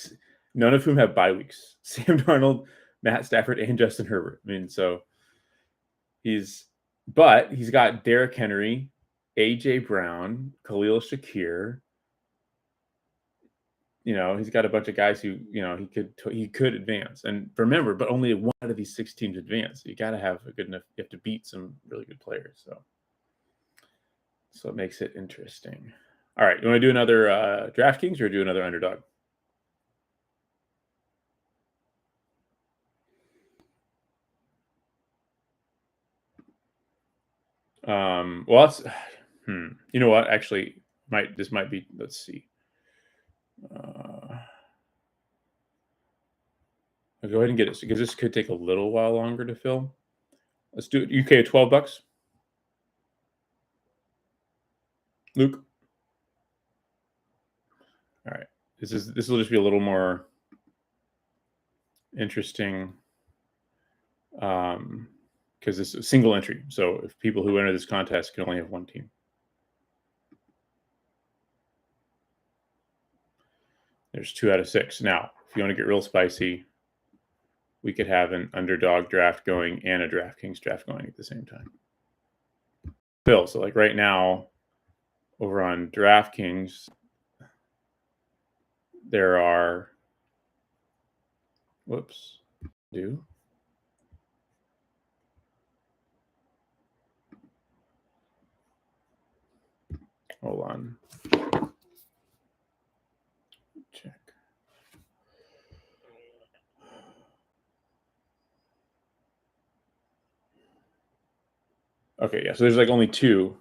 none of whom have bye weeks. Sam Darnold, Matt Stafford, and Justin Herbert. I mean, so he's got Derrick Henry, AJ Brown, Khalil Shakir. He's got a bunch of guys who he could advance. And remember, but only 1 out of these 6 teams advance. So you got to have a good enough. You have to beat some really good players. So it makes it interesting. All right, you want to do another DraftKings or do another underdog? Well, that's you know what? Actually, this might be. Let's see. I'll go ahead and get it because this could take a little while longer to fill. Let's do it. UK at $12. Luke. All right. This will just be a little more interesting because it's a single entry. So if people who enter this contest can only have 1 team. There's 2 out of 6. Now, if you want to get real spicy, we could have an underdog draft going and a DraftKings draft going at the same time. Bill, so like right now, over on DraftKings, there are. Whoops. Hold on. Check. Okay, yeah. So there's like only 2.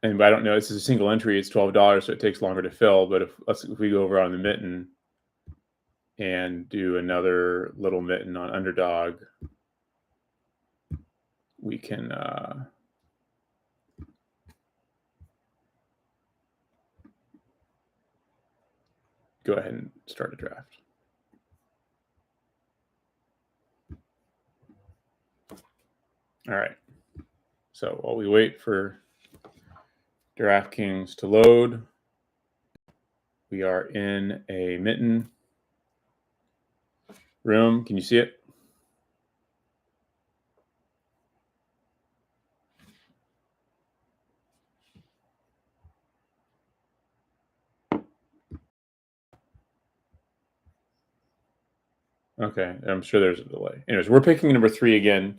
And I don't know. This is a single entry. It's $12, so it takes longer to fill. But if we go over on the mitten and do another little mitten on underdog, we can go ahead and start a draft. All right. So while we wait for DraftKings to load, we are in a mitten room. Can you see it? Okay, I'm sure there's a delay. Anyways, we're picking number 3 again.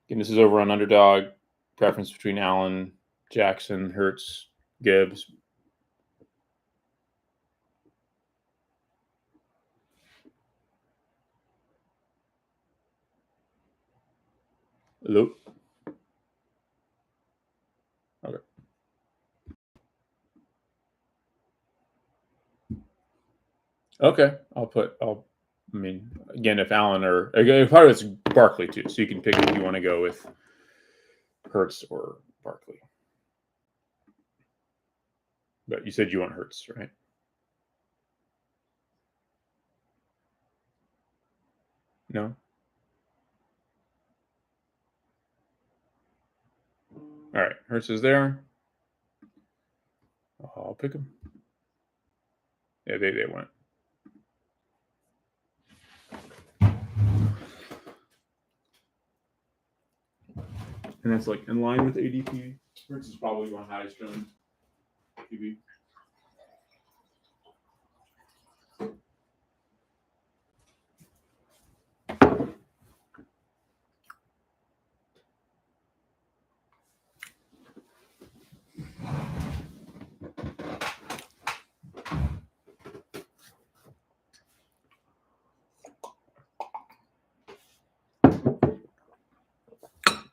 Again, this is over on underdog. Preference between Allen, Jackson, Hurts, Gibbs. Hello. Okay. Okay. I mean, again, if Allen or again, part of it's Barkley too, so you can pick if you want to go with Hurts or Barkley. But you said you want Hurts, right? No. All right, Hurts is there. I'll pick him. Yeah, they went. And that's like in line with ADP. Hurts is probably one highest owned QB.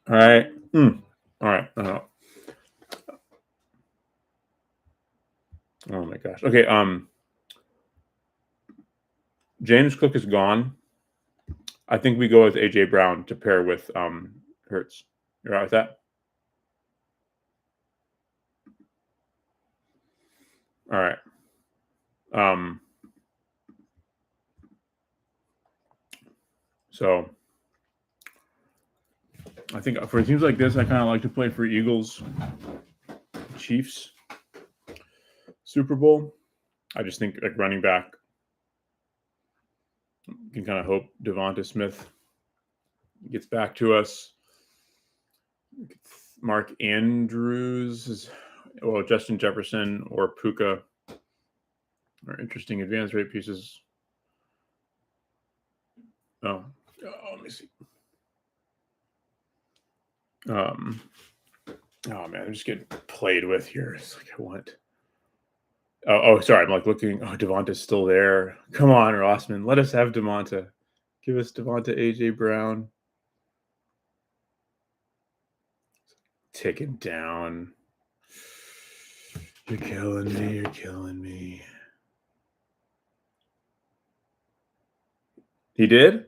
All right. All right. Oh my gosh. Okay. James Cook is gone. I think we go with AJ Brown to pair with Hurts. You all right with that? All right. So I think for teams like this, I kind of like to play for Eagles, Chiefs, Super Bowl. I just think like running back, you can kind of hope Devonta Smith gets back to us. Mark Andrews, Justin Jefferson or Puka are interesting advance rate pieces. Oh, let me see. Oh man, I'm just getting played with here. It's like I want. Oh, sorry. I'm like looking. Oh, Devonta's still there. Come on, Rossman. Let us have Devonta. Give us Devonta, AJ Brown. Taken down. You're killing me. You're killing me. He did?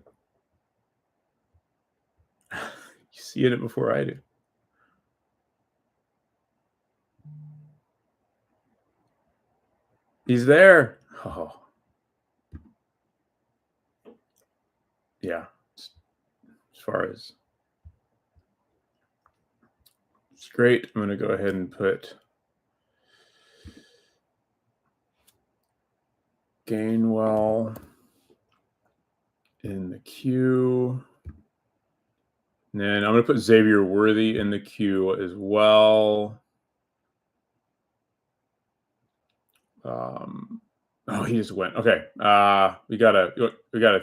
You see it before I do. He's there. Oh. Yeah. As far as it's great. I'm going to go ahead and put Gainwell in the queue. And then I'm going to put Xavier Worthy in the queue as well. He just went. Okay. We got a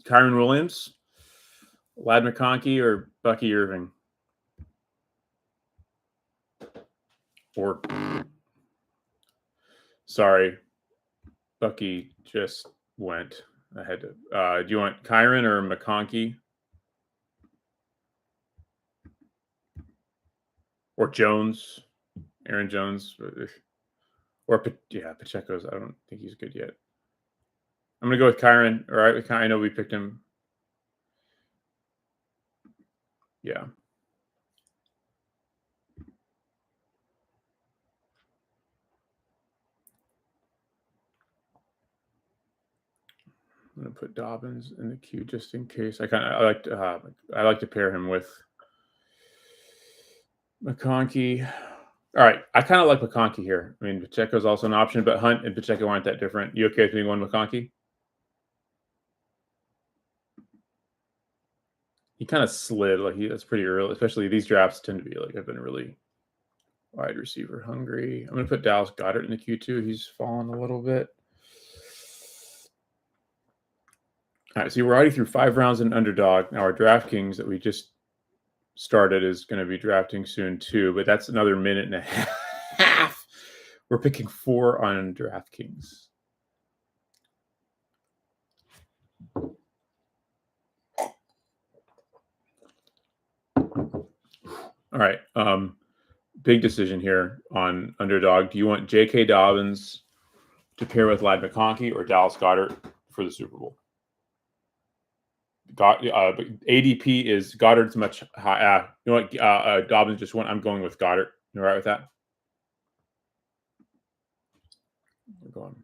Kyron Williams, Lad McConkey, or Bucky Irving. Or sorry, Bucky just went. I had to. Do you want Kyron or McConkey? Or Jones, Aaron Jones, or Pacheco's. I don't think he's good yet. I'm gonna go with Kyron. All right, I know we picked him. Yeah. I'm gonna put Dobbins in the queue just in case. I like to pair him with McConkey. All right, I kind of like McConkey here. I mean, Pacheco's also an option, but Hunt and Pacheco aren't that different. You okay with me going McConkey? He kind of slid that's pretty early. Especially these drafts tend to be have been really wide receiver hungry. I'm gonna put Dallas Goedert in the Q2. He's fallen a little bit. All right, so we're already through 5 rounds in underdog. Now our DraftKings that we just started is going to be drafting soon too, but that's another minute and a half. We're picking 4 on DraftKings. All right. Big decision here on underdog. Do you want J.K. Dobbins to pair with Ladd McConkey or Dallas Goedert for the Super Bowl? ADP is Goddard's much high. You know what? Dobbins just went. I'm going with Goddard. You all right with that? We're going.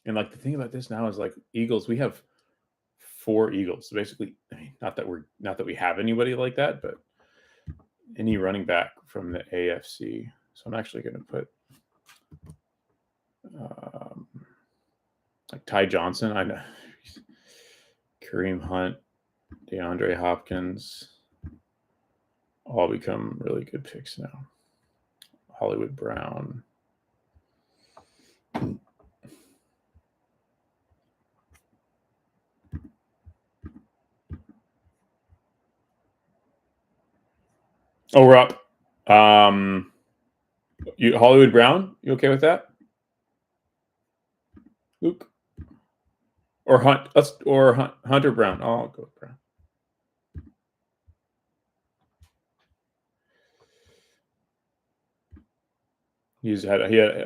And the thing about this now is Eagles. We have 4 Eagles. So basically, I mean, not that we have anybody like that, but any running back from the AFC. So I'm actually going to put Ty Johnson. I know Kareem Hunt, DeAndre Hopkins, all become really good picks now. Hollywood Brown. Oh, we're up. Hollywood Brown. You okay with that? Luke or Hunt? Hunter Brown. Oh, I'll go with Brown.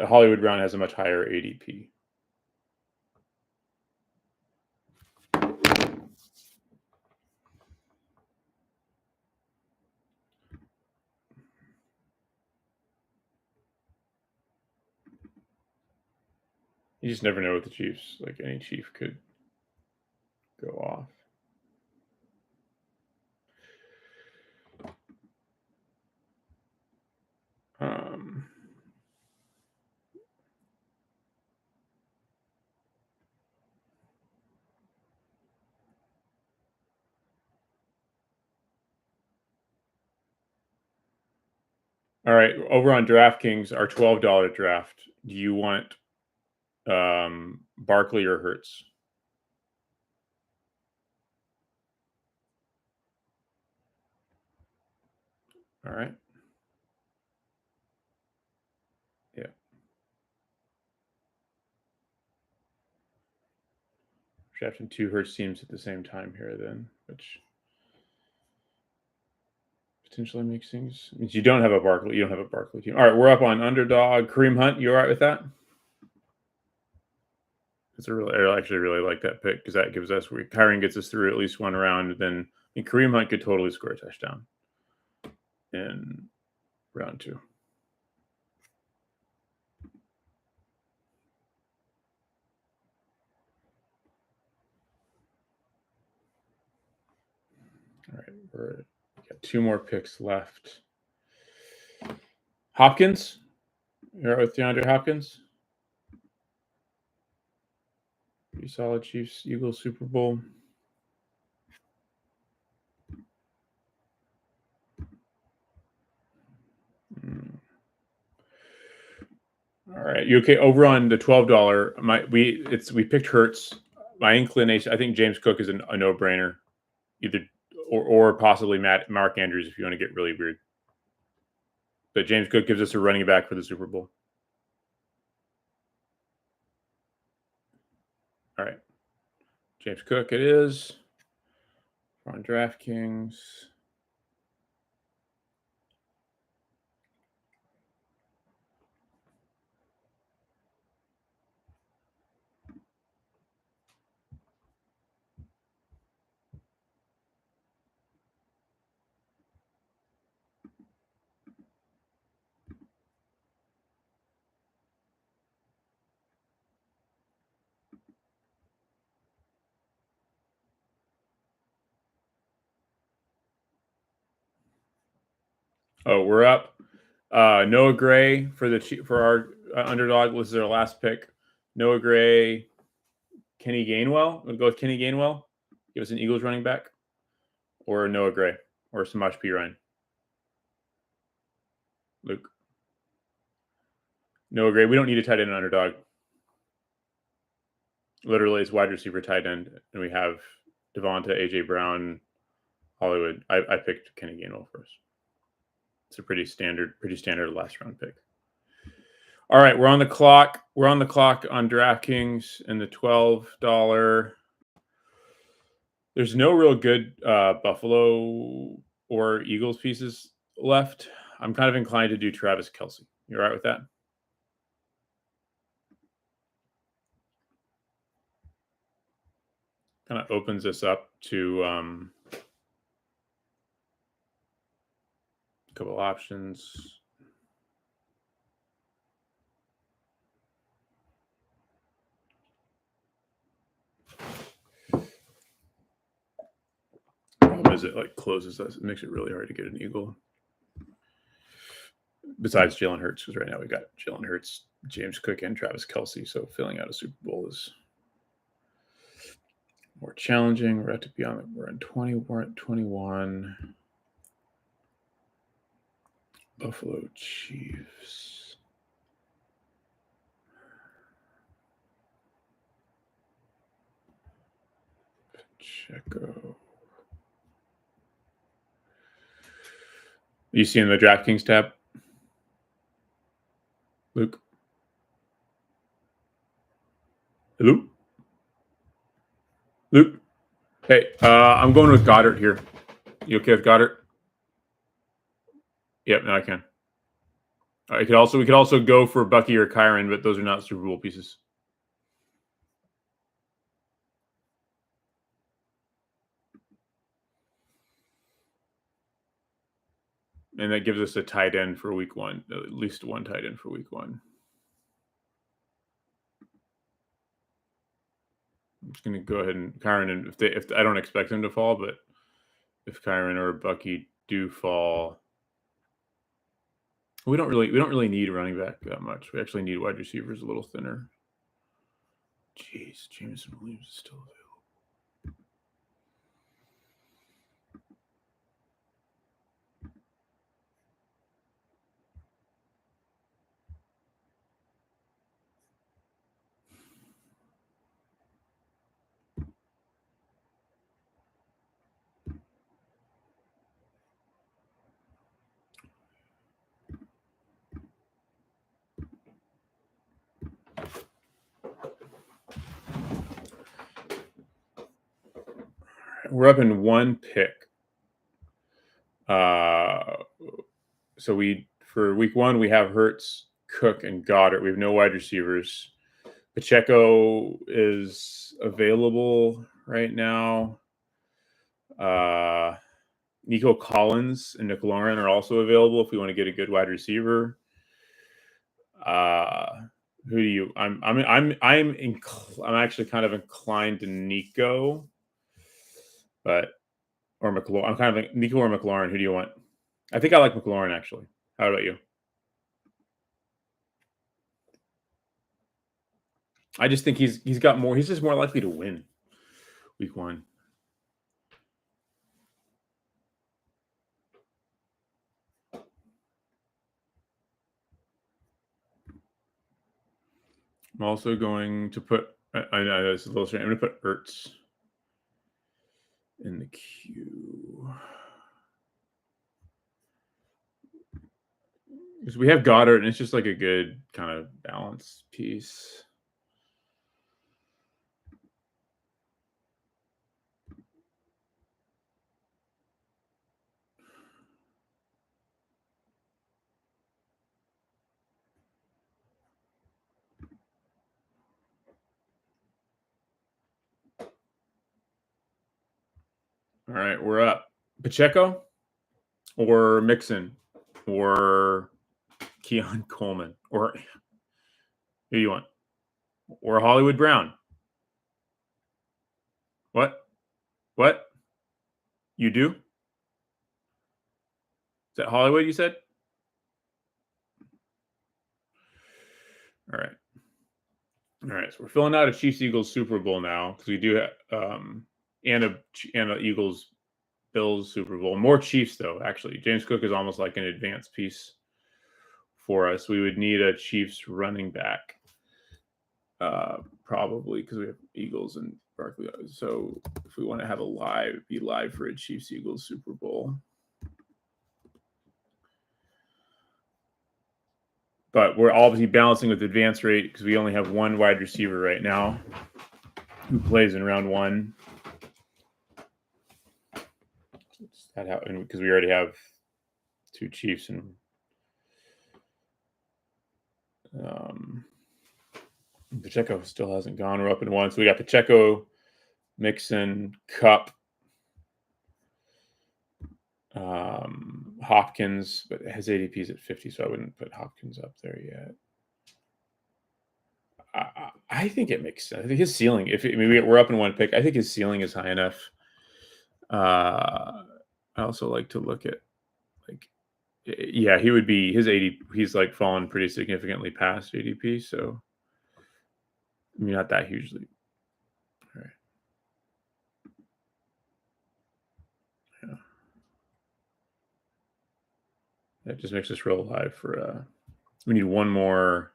Hollywood Brown has a much higher ADP. You just never know with the Chiefs. Any Chief could go off. All right, over on DraftKings, our $12 draft. Do you want Barkley or Hurts? All right. Yeah. Drafting 2 Hurts teams at the same time here, then, which potentially makes things. Means you don't have a Barkley. You don't have a Barkley team. All right, we're up on underdog. Kareem Hunt. You all right with that? I actually really like that pick because that gives us Kyron gets us through at least one round. Then Kareem Hunt could totally score a touchdown in round 2. All right, we got 2 more picks left. Hopkins, you're right with DeAndre Hopkins. Pretty solid Chiefs Eagles Super Bowl. All right, you okay? Over on the $12, we picked Hurts. My inclination, I think James Cook is a no-brainer, either or possibly Mark Andrews if you want to get really weird. But James Cook gives us a running back for the Super Bowl. All right, James Cook it is. We're on DraftKings. Oh, we're up. Noah Gray for our underdog. This is our last pick. Noah Gray, Kenny Gainwell. We'll go with Kenny Gainwell. Give us an Eagles running back, or Noah Gray, or Samaje Perine. Luke. Noah Gray. We don't need a tight end underdog. Literally, it's wide receiver, tight end, and we have Devonta, AJ Brown, Hollywood. I picked Kenny Gainwell first. It's a pretty standard last round pick. All right, we're on the clock. We're on the clock on DraftKings and the $12. There's no real good Buffalo or Eagles pieces left. I'm kind of inclined to do Travis Kelce. You all right with that? Kind of opens us up to a couple options. As it like closes us, it makes it really hard to get an Eagle. Besides Jalen Hurts, because right now we got Jalen Hurts, James Cook, and Travis Kelce. So filling out a Super Bowl is more challenging. We're at to be on. We're in 20. We're at 21. Buffalo Chiefs. Pacheco. You seeing the DraftKings tab, Luke? Hello? Luke? Hey, I'm going with Goddard here. You okay with Goddard? Yep, now I can. We could also go for Bucky or Kyron, but those are not Super Bowl pieces. And that gives us a tight end for week one, at least one tight end for week one. I'm just going to go ahead and Kyron, and if I don't expect them to fall, but if Kyron or Bucky do fall, we don't really need running back that much. We actually need wide receivers a little thinner. Jeez, Jameson Williams is still available. We're up in one pick. So for week one, we have Hurts, Cook, and Goddard. We have no wide receivers. Pacheco is available right now. Nico Collins and McLaurin are also available if we want to get a good wide receiver. Who do you? I'm actually kind of inclined to Nico, or McLaurin. I'm kind of like Nico or McLaurin. Who do you want? I think I like McLaurin actually. How about you? I just think he's got more. He's just more likely to win week one. I'm also going to put. I know this is a little strange. I'm going to put Ertz in the queue. Because we have Goddard, and it's just like a good kind of balance piece. All right, we're up. Pacheco or Mixon or Keon Coleman or who do you want? Or Hollywood Brown. What? You do? that Hollywood you said? All right. All right. So we're filling out a Chiefs Eagles Super Bowl now because we do have and a Eagles Bills Super Bowl. More Chiefs though. Actually, James Cook is almost like an advanced piece for us. We would need a Chiefs running back, probably because we have Eagles and Barkley. So if we want to have be live for a Chiefs Eagles Super Bowl. But we're obviously balancing with advance rate because we only have one wide receiver right now who plays in round one. That happened because we already have two Chiefs and Pacheco still hasn't gone. We're up in one. So we got Pacheco, Mixon, Cup, Hopkins, but his ADP is at 50, so I wouldn't put Hopkins up there yet. I think it makes sense. I think his ceiling, we're up in one pick, I think his ceiling is high enough. I also like to look at he would be his ADP. He's like fallen pretty significantly past ADP, so not that hugely. All right. Yeah. That just makes us real high for. We need one more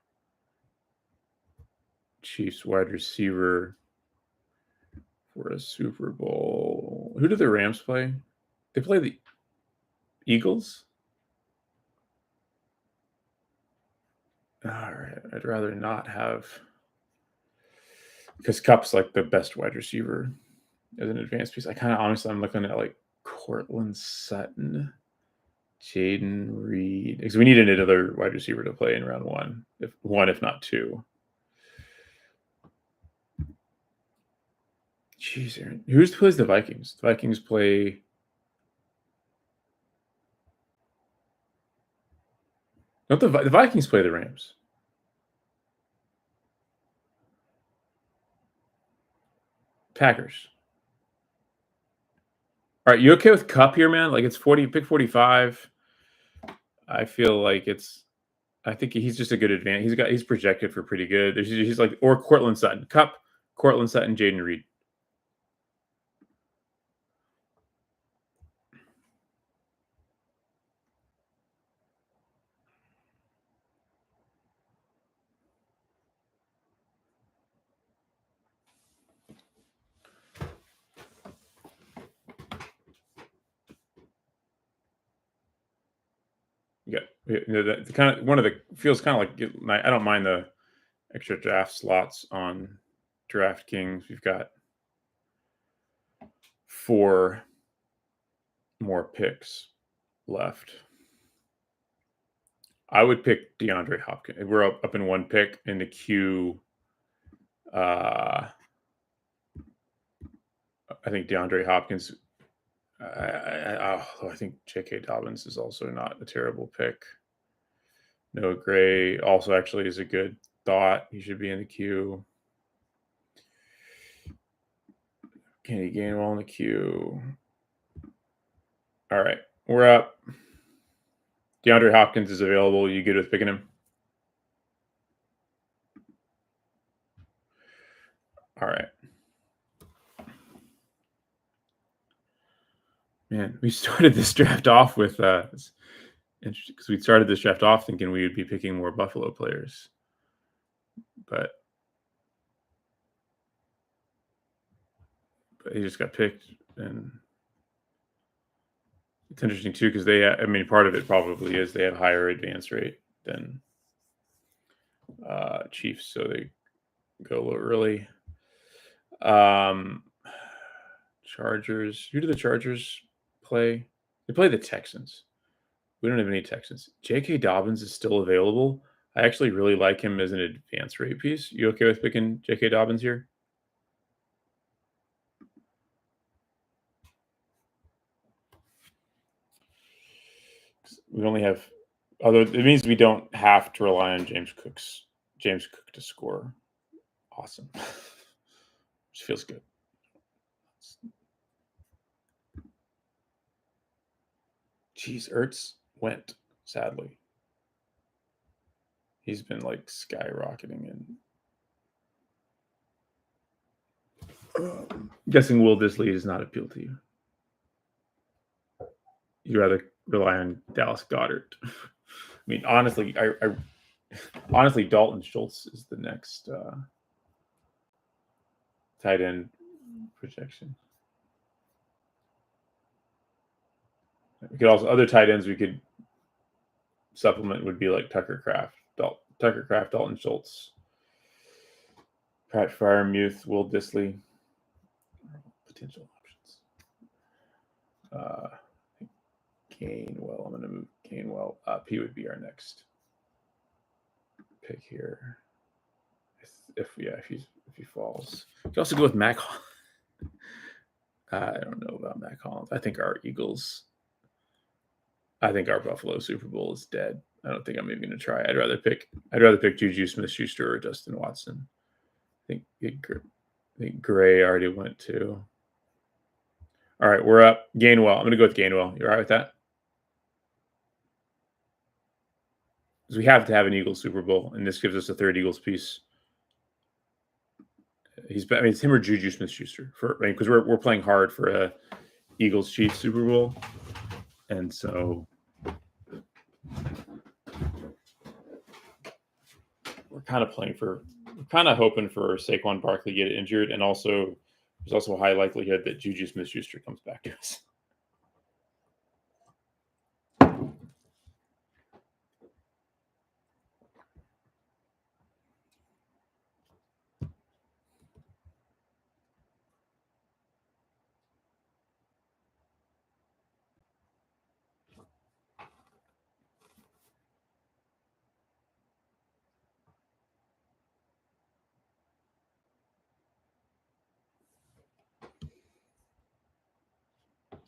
Chiefs wide receiver for a Super Bowl. Who do the Rams play? They play the Eagles? All right. I'd rather not have, because Cup's like the best wide receiver as an advanced piece. I'm looking at like Cortland Sutton, Jaden Reed, because we need another wide receiver to play in round one, if not two. Jeez, Aaron. Who plays the Vikings? The Vikings play. Don't the Vikings play the Rams? Packers. All right, you okay with Cup here, man? Like it's 40, pick 45. I feel like I think he's just a good advance. He's projected for pretty good. He's like, or Cortland Sutton. Cup, Cortland Sutton, Jaden Reed. Yeah, the kind of one of the feels kind of like I don't mind the extra draft slots on DraftKings. We've got 4 more picks left. I would pick DeAndre Hopkins. We're up in one pick in the queue. I think DeAndre Hopkins. I think J.K. Dobbins is also not a terrible pick. Noah Gray also actually is a good thought. He should be in the queue. Kenny Gainwell in the queue. All right, we're up. DeAndre Hopkins is available. You good with picking him? All right. Man, we started this draft off with interesting because we started this draft off thinking we would be picking more Buffalo players, but he just got picked, and it's interesting too because part of it probably is they have higher advance rate than Chiefs, so they go a little early. Chargers. Who do the Chargers play? They play the Texans. We don't have any Texans. J.K. Dobbins is still available. I actually really like him as an advance rate piece. You okay with picking J.K. Dobbins here? We only have it means we don't have to rely on James Cook to score. Awesome. Which feels good. Jeez, Ertz. went, sadly. He's been like skyrocketing, and guessing Will Disley does not appeal to you. You'd rather rely on Dallas Goedert. I mean, honestly, honestly, Dalton Schultz is the next tight end projection. We could also other tight ends we could supplement would be like Tucker Kraft, Dalton Schultz, Pat Fryermuth, Will Disley. Potential options. Gainwell. I'm going to move Gainwell up. He would be our next pick here. If he falls, you could also go with Mac. I don't know about Mac Hollins. I think our Buffalo Super Bowl is dead. I don't think I'm even going to try. I'd rather pick Juju Smith-Schuster or Justin Watson. I think Gray already went too. All right, we're up. Gainwell. I'm going to go with Gainwell. You all right with that? Because we have to have an Eagles Super Bowl, and this gives us a third Eagles piece. It's him or Juju Smith-Schuster because we're playing hard for a Eagles Chiefs Super Bowl, and so we're kind of hoping for Saquon Barkley to get injured, and also there's also a high likelihood that Juju Smith-Schuster comes back to us.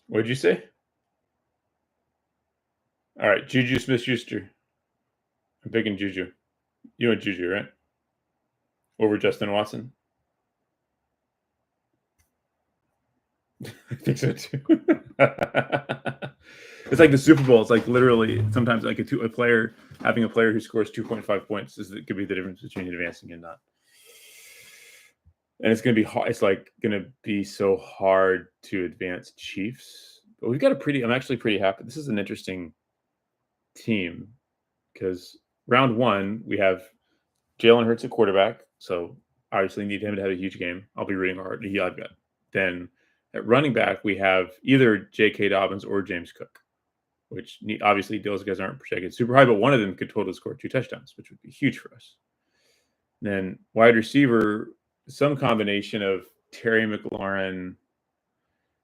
What did you say? All right, Juju Smith-Schuster. I'm picking Juju. You went Juju, right? Over Justin Watson? I think so too. It's like the Super Bowl. It's like literally sometimes like having a player who scores 2.5 points it could be the difference between advancing and not. And it's going to be hard. It's like going to be so hard to advance Chiefs. But we've got I'm actually pretty happy. This is an interesting team because round one, we have Jalen Hurts at quarterback. So obviously need him to have a huge game. I'll be rooting hard. I've got. Then at running back, we have either J.K. Dobbins or James Cook, which obviously those guys aren't projected super high, but one of them could totally score 2 touchdowns, which would be huge for us. And then wide receiver, some combination of Terry McLaurin.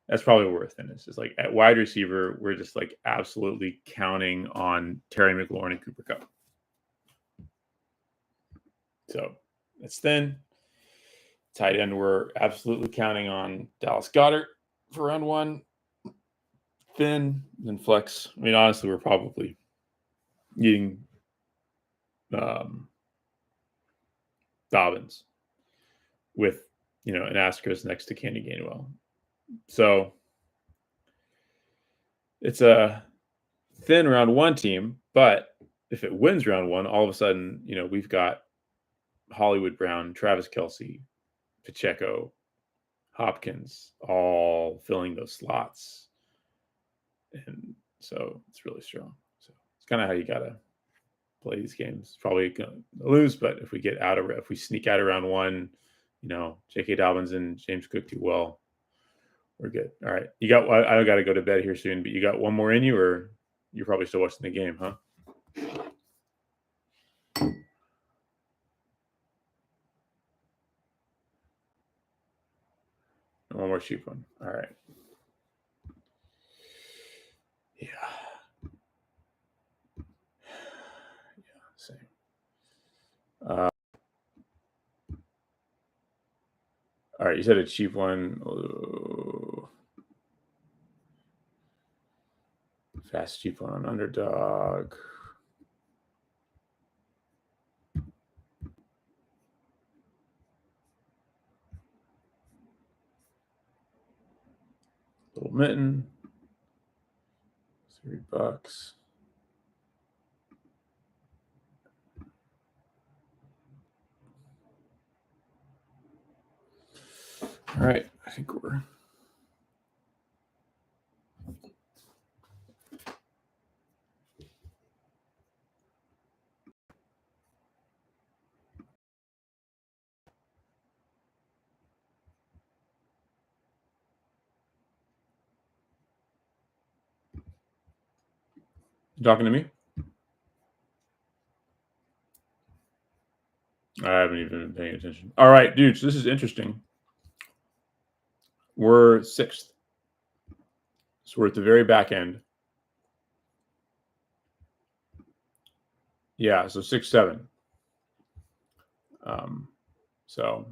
That's probably where we're thinnest. It's like at wide receiver, we're just like absolutely counting on Terry McLaurin and Cooper Kupp. So it's thin. Tight end, we're absolutely counting on Dallas Goedert for round one. Thin, then flex. I mean, honestly, we're probably needing Dobbins with, an asterisk next to Kenny Gainwell. So it's a thin round one team, but if it wins round one, all of a sudden, we've got Hollywood Brown, Travis Kelce, Pacheco, Hopkins, all filling those slots. And so it's really strong. So it's kind of how you got to play these games. Probably going to lose, but if we sneak out of round one, J.K. Dobbins and James Cook do well, we're good. All right. I got to go to bed here soon, but you got one more in you, or you're probably still watching the game, huh? One more cheap one. All right. Yeah. Same. All right, you said a cheap one. Oh. Fast cheap one on underdog. Little mitten. $3. All right, I think we're. You talking to me? I haven't even been paying attention. All right, dudes, this is interesting. We're 6th. So we're at the very back end. Yeah, so 6, 7. So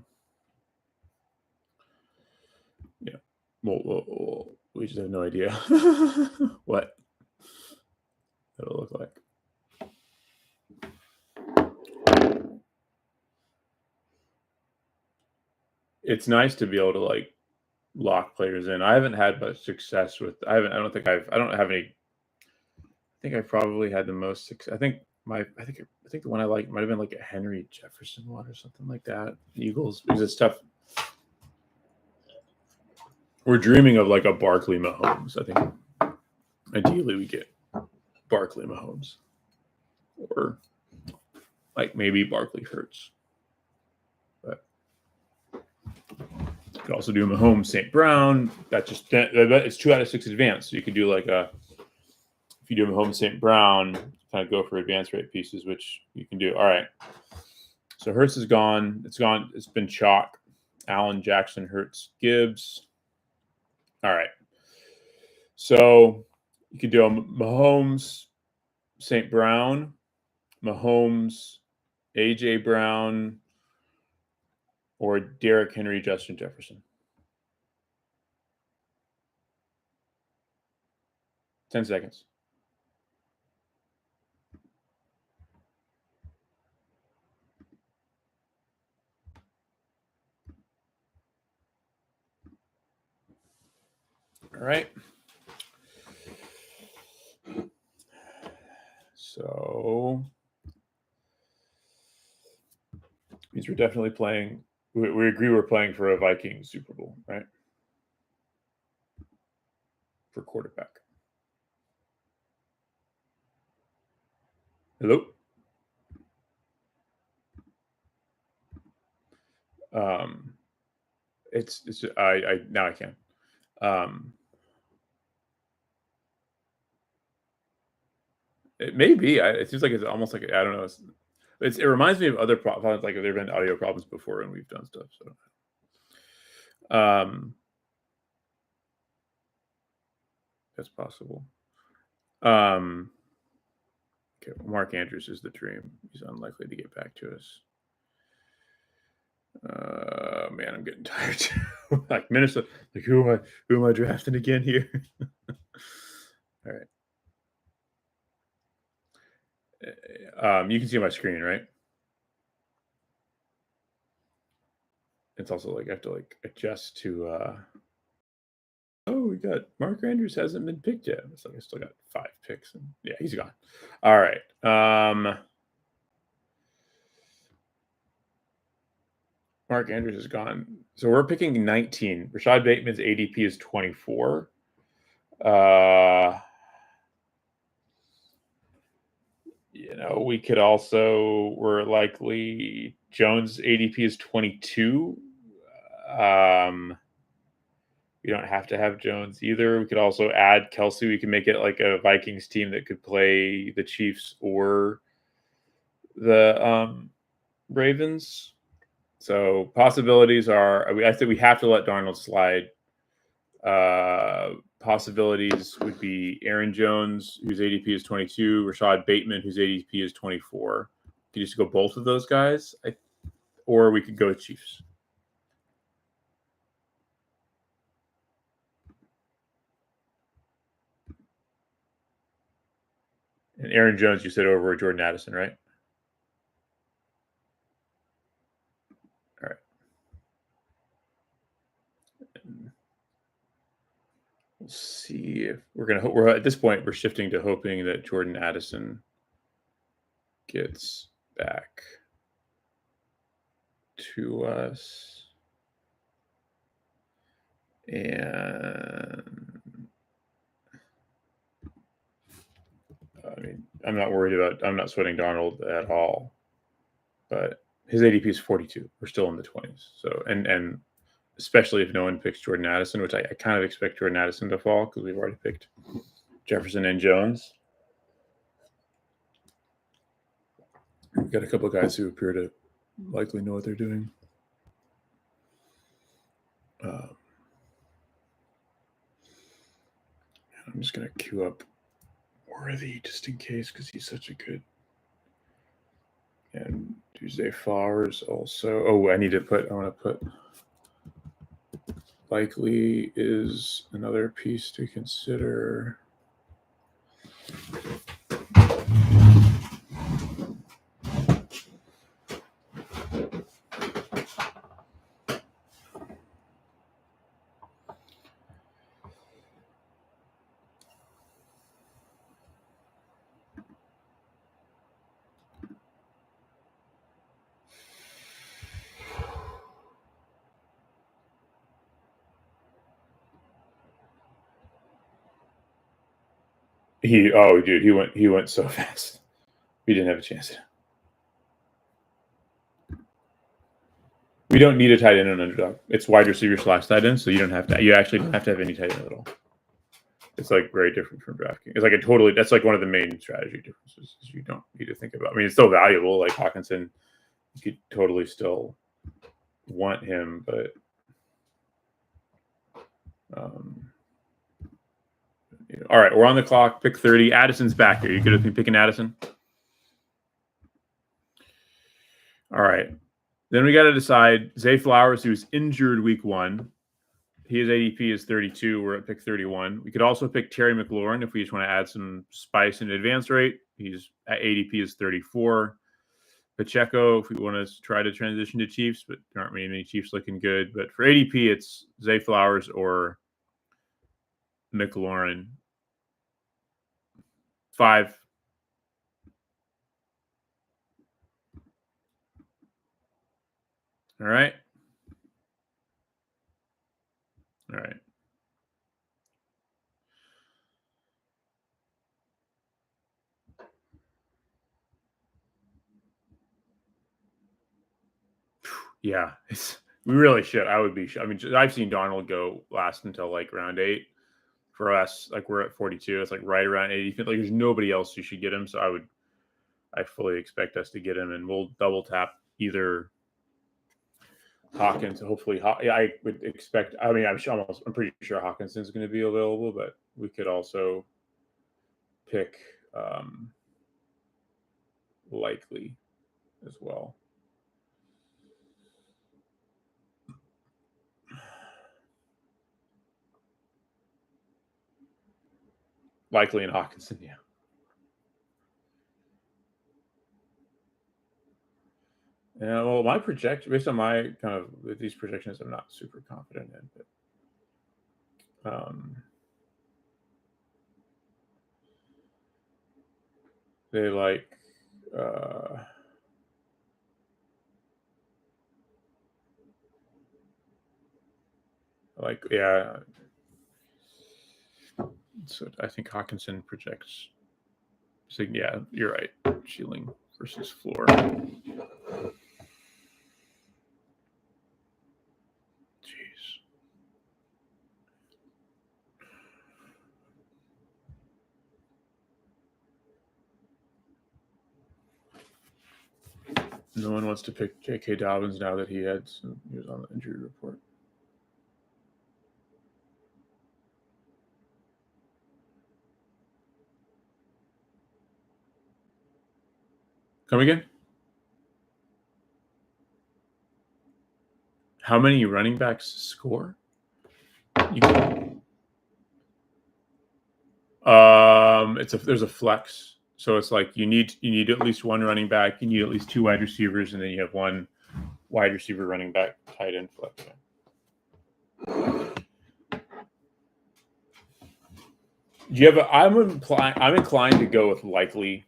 yeah, we just have no idea what it'll look like. It's nice to be able to like lock players in. I haven't had much success with. I don't have any. I think I probably had the most success. I think the one I like might have been like a Henry Jefferson one or something like that. Eagles, because it's tough. We're dreaming of like a Barkley Mahomes. I think ideally we get Barkley Mahomes, or like maybe Barkley Hurts. But you could also do Mahomes St. Brown. It's 2 out of 6 advanced. So you could do like if you do Mahomes St. Brown, kind of go for advanced rate pieces, which you can do. All right. So Hurts is gone. It's gone. It's been chalk. Allen, Jackson, Hurts, Gibbs. All right. So you could do a Mahomes, St. Brown, Mahomes, AJ Brown, or Derrick Henry, Justin Jefferson. 10 seconds. All right. So means we're definitely playing. We agree we're playing for a Vikings Super Bowl, right? For quarterback. Hello? It's I now I can. It may be. It seems like it's almost like I don't know. It reminds me of other problems. Like there have been audio problems before, and we've done stuff. So, that's possible. Okay, well, Mark Andrews is the dream. He's unlikely to get back to us. Man, I'm getting tired too. Like Minnesota, like who am I drafting again here? All right. You can see my screen, right? It's also like I have to like adjust to. Oh, we got Mark Andrews hasn't been picked yet. It's like I still got 5 picks, and yeah, he's gone. All right. Mark Andrews is gone. So we're picking 19. Rashad Bateman's ADP is 24. We could also, we're likely, Jones ADP is 22. We don't have to have Jones either. We could also add Kelsey. We can make it like a Vikings team that could play the Chiefs or the Ravens. So possibilities are, I think we have to let Darnold slide. Possibilities would be Aaron Jones, whose ADP is 22, Rashad Bateman, whose ADP is 24. Could just go both of those guys, or we could go with Chiefs. And Aaron Jones, you said over Jordan Addison, right? All right. And we'll see if we're at this point, we're shifting to hoping that Jordan Addison gets back to us. And I mean, I'm not worried about. I'm not sweating Darnold at all. But his ADP is 42. We're still in the 20s. So and especially if no one picks Jordan Addison, which I kind of expect Jordan Addison to fall because we've already picked Jefferson and Jones. We've got a couple of guys who appear to likely know what they're doing. I'm just going to queue up Worthy just in case because he's such a good. And Tuesday Flowers also. Oh, I want to put likely is another piece to consider. Dude, he went so fast. We didn't have a chance. We don't need a tight end on underdog. It's wide receiver / tight end, so you actually don't have to have any tight end at all. It's like very different from DraftKings. It's like that's like one of the main strategy differences. You don't need to think about. I mean, it's still valuable. Like Hawkinson, you could totally still want him, but all right, we're on the clock. Pick 30. Addison's back here. You good with me picking Addison? All right. Then we got to decide Zay Flowers, who was injured week 1. His ADP is 32. We're at pick 31. We could also pick Terry McLaurin if we just want to add some spice in advance rate. He's at ADP is 34. Pacheco, if we want to try to transition to Chiefs, but there aren't many Chiefs looking good. But for ADP, it's Zay Flowers or McLaurin. 5. All right. All right. Yeah, we really should. I would be. I mean, I've seen Darnold go last until like round 8. For us, like we're at 42. It's like right around 80. Like there's nobody else who should get him. So I fully expect us to get him, and we'll double tap either Hawkins. Hopefully, I would expect. I mean, I'm pretty sure Hawkinson's going to be available, but we could also pick likely as well. Likely in Hawkinson, yeah. Yeah, well, my projection, based on my kind of with these projections, I'm not super confident in, but they yeah. So I think Hawkinson projects. So yeah, you're right. Ceiling versus floor. Jeez. No one wants to pick J.K. Dobbins now that he was on the injury report. Come again? How many running backs score? There's a flex, so it's like you need at least one running back, you need at least 2 wide receivers, and then you have 1 wide receiver, running back, tight end flex. Do you have I'm inclined to go with likely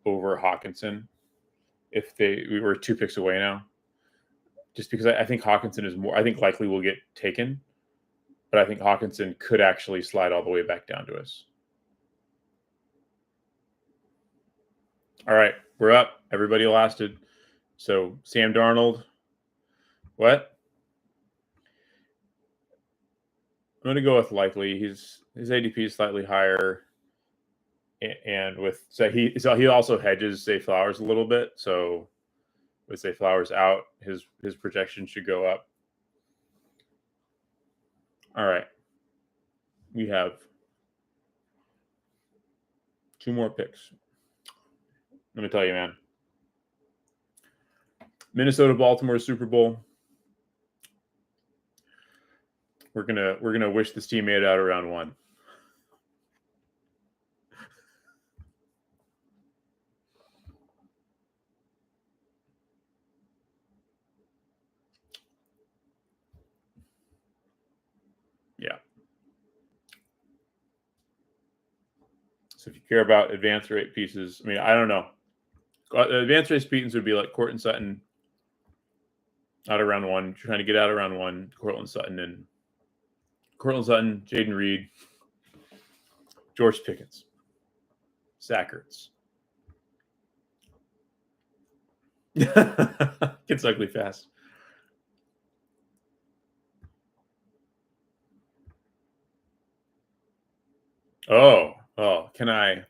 over Hawkinson if we were 2 picks away now, just because I think Hawkinson is more. I think likely will get taken, but I think Hawkinson could actually slide all the way back down to us. All right, we're up. Everybody lasted. So Sam Darnold, what? I'm going to go with likely. His ADP is slightly higher, and he also hedges Zay Flowers a little bit. So with Zay Flowers out, his projection should go up. All right, we have 2 more picks. Let me tell you, man. Minnesota, Baltimore Super Bowl. We're gonna wish this team made it out of round 1. Yeah. So if you care about advanced rate pieces, I mean, I don't know. Advanced rate pieces would be like Courtland Sutton out of round 1. Trying to get out of round 1, Courtland Sutton, Jaden Reed, George Pickens, Zach Ertz. Gets ugly fast. Oh, can I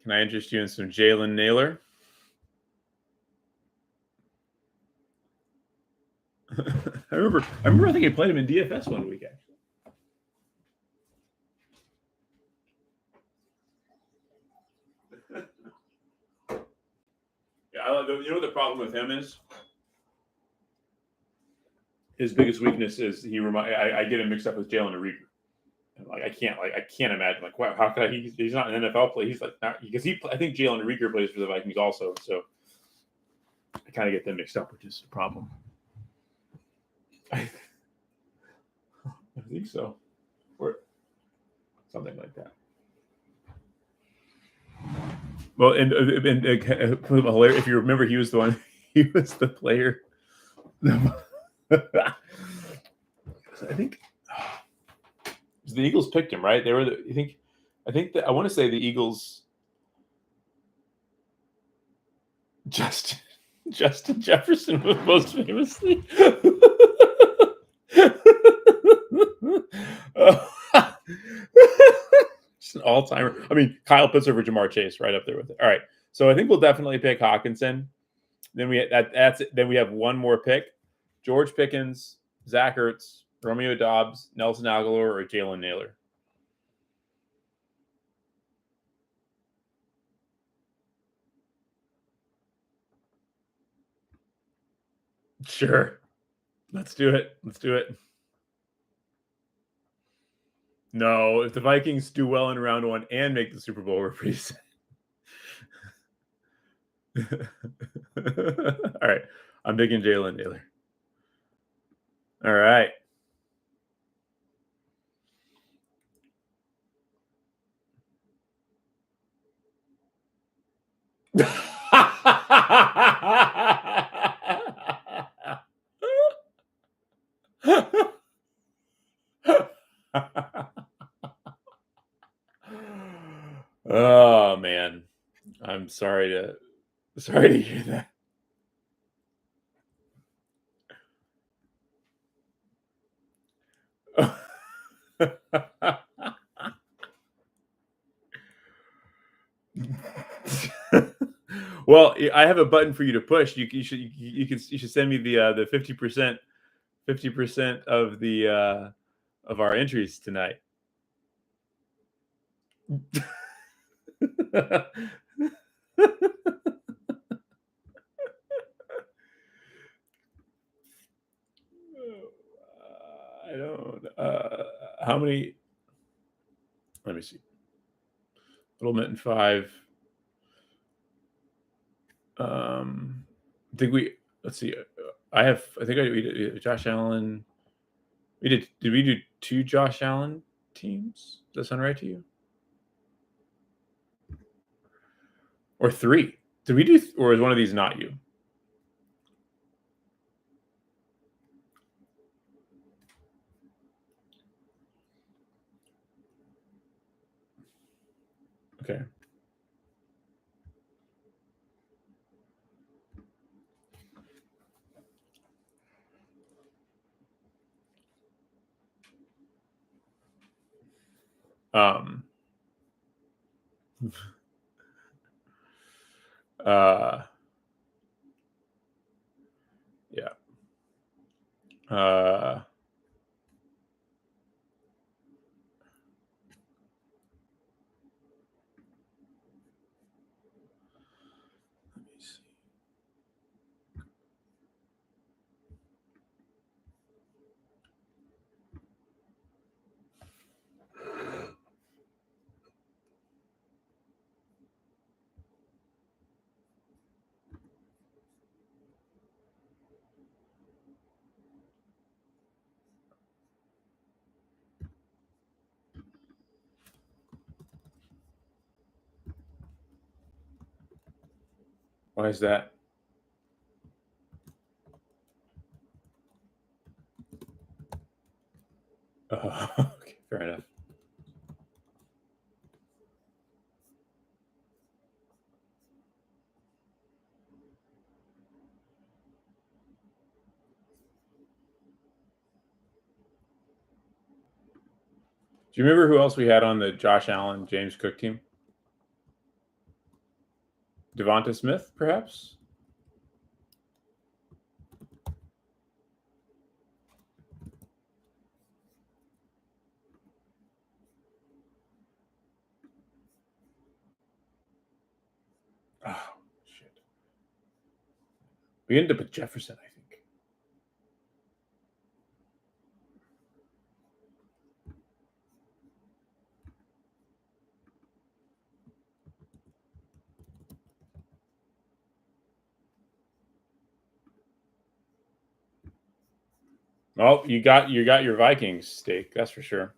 interest you in some Jalen Naylor? I remember I think I played him in DFS one week actually. Yeah, you know what the problem with him is? His biggest weakness is I get him mixed up with Jalen Reagor. I can't imagine wow, how could he's not an NFL player. He's like not because I think Jalen Reagor plays for the Vikings also, so I kind of get them mixed up, which is a problem. I think so, or something like that. Well, and hilarious. If you remember, he was the one. He was the player. I think the Eagles picked him, right? They were. I think that I want to say the Eagles. Justin Jefferson was most famously. Just an all-timer. I mean, Kyle Pitts over Jamar Chase, right up there with it. All right, so I think we'll definitely pick Hawkinson. Then Then we have one more pick: George Pickens, Zach Ertz, Romeo Doubs, Nelson Aguilar, or Jalen Naylor. Sure. Let's do it. No, if the Vikings do well in round 1 and make the Super Bowl, we're pretty sad. All right. I'm picking Jalen Naylor. All right. Oh man, I'm sorry to hear that. Well, I have a button for you to push. You should send me the 50% of the of our entries tonight. I don't. How many? Let me see. Little Mitten 5. I think let's see. I think we did Josh Allen. Did we do 2 Josh Allen teams? Does that sound right to you? Or 3? Did we do, or is one of these not you? Okay. Um. Yeah. Let me see. Why is that? Okay, fair enough. Do you remember who else we had on the Josh Allen, James Cook team? Devonta Smith, perhaps? Oh, shit. We ended up with Jefferson, I think. Well, you got your Vikings steak, that's for sure.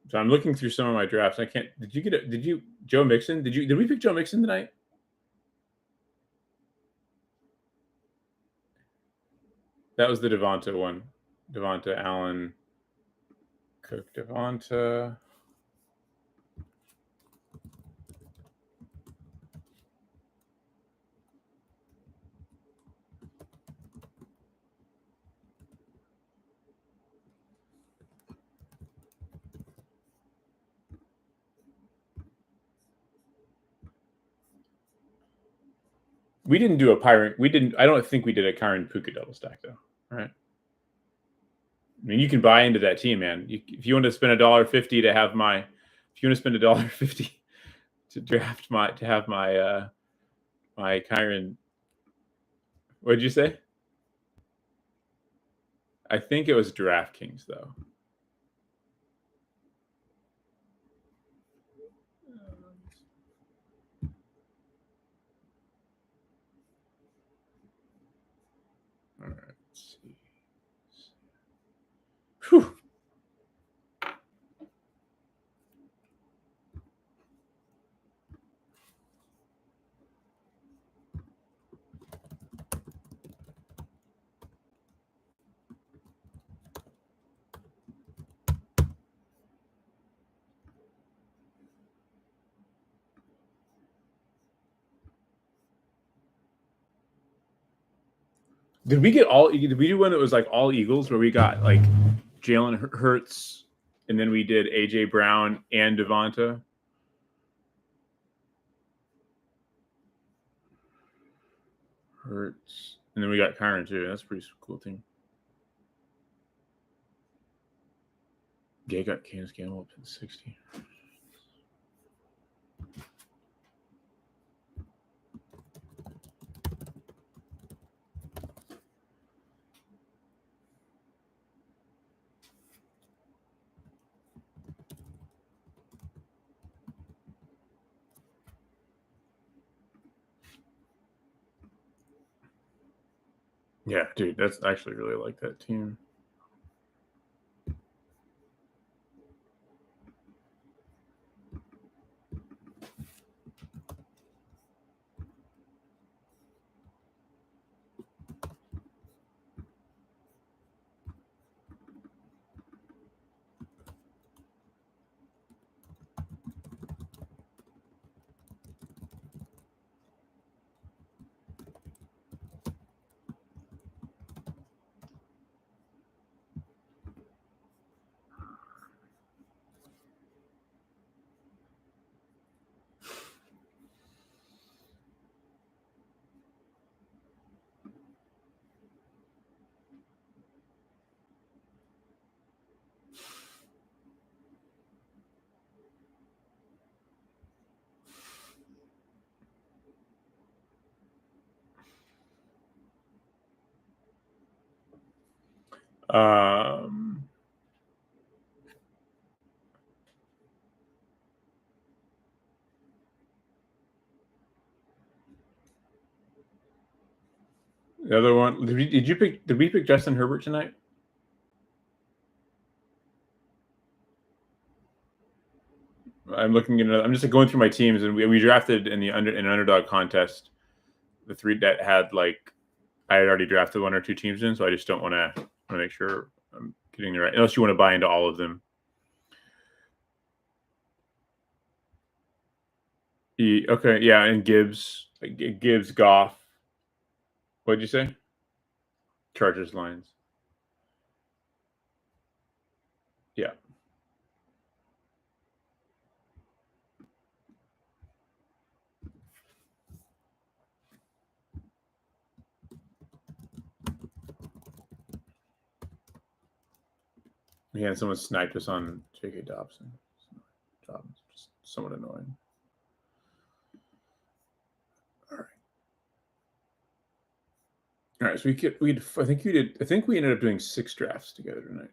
So I'm looking through some of my drafts. I can't. Did you Joe Mixon? Did we pick Joe Mixon tonight? That was the Devonta one. Devonta Allen, Cook, Devonta. We didn't do a Pyron. We didn't. I don't think we did a Kyron Puka double stack though. All right. I mean, you can buy into that team, man. If you want to spend $1.50 to have my, if you want to spend $1.50 to draft my to have my my Kyron. What did you say? I think it was DraftKings though. All right. Let's see. Whew. Did we get all? Did we do one that was like all Eagles, where we got like Jalen Hurts, and then we did AJ Brown and Devonta? Hurts, and then we got Kyron too. That's a pretty cool team. Gay got Canis Gamble up to 60. Yeah, dude, that's actually really like that team. Um, the other one, did we pick Justin Herbert tonight? I'm looking at I'm just going through my teams, and we drafted in an underdog contest the three that had like I had already drafted one or two teams in, so I just don't want to make sure I'm getting the right. Unless you want to buy into all of them. Okay, yeah, and Gibbs, Goff. What'd you say? Chargers, Lions. Yeah. Yeah, someone sniped us on J.K. Dobson. Just somewhat annoying. All right, so I think we ended up doing 6 drafts together tonight.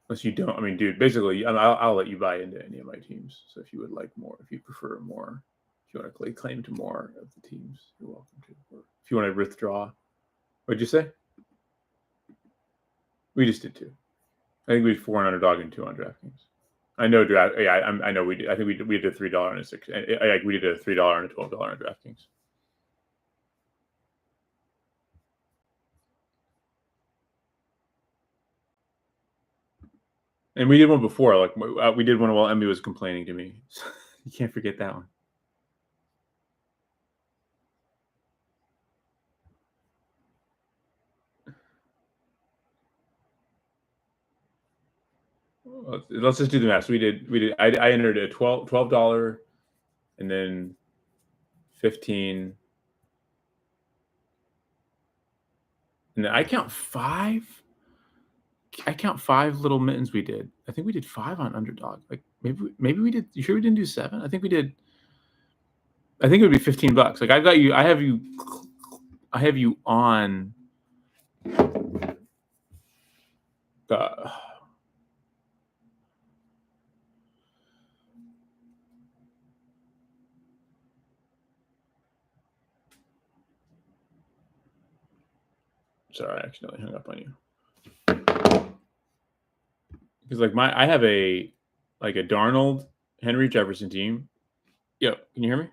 Unless you don't, I mean, dude, basically, I'll let you buy into any of my teams. So if you would like more, if you prefer more, if you want to claim to more of the teams, you're welcome to. Or if you want to withdraw, what'd you say? We just did 2. I think we did 4 on underdog and 2 on DraftKings. I know draft. Yeah, I know we did. I think we did a $3 and a $6. We did a $3 and a $12 on DraftKings. And we did one before. Like we did one while Emmy was complaining to me. So you can't forget that one. Let's just do the math. So we did. I entered a $12, and then 15, and then I count 5. I count 5 little mittens we did. I think we did 5 on underdog. Like maybe we did. You sure we didn't do 7? I think we did. I think it would be $15. Like I've got you. I have you on. Sorry, I accidentally hung up on you. Because like I have a Darnold, Henry Jefferson team. Yo, can you hear me?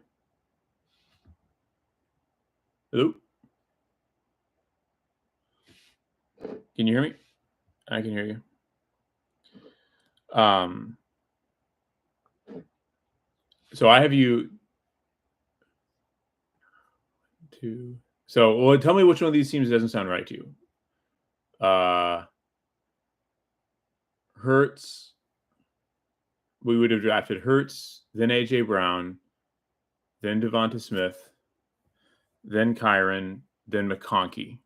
Hello? Can you hear me? I can hear you. So I have you 2. So well, tell me which one of these teams doesn't sound right to you. Hurts. We would have drafted Hurts, then AJ Brown, then Devonta Smith, then Kyron, then McConkey,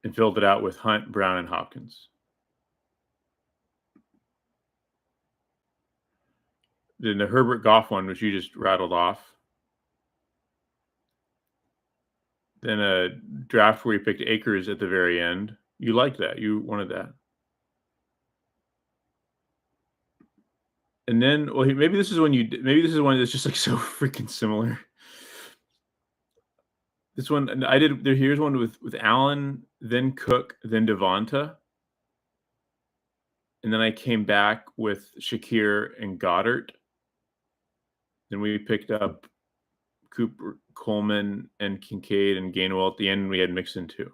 and filled it out with Hunt, Brown, and Hopkins. Then the Herbert Goff one, which you just rattled off. Then a draft where you picked Akers at the very end. You liked that. You wanted that. And then, well, maybe this is one that's just like so freaking similar. This one I did. Here's one with Allen, then Cook, then Devonta, and then I came back with Shakir and Goddard. Then we picked up Cooper, Coleman, and Kincaid and Gainwell at the end. We had Mixon too.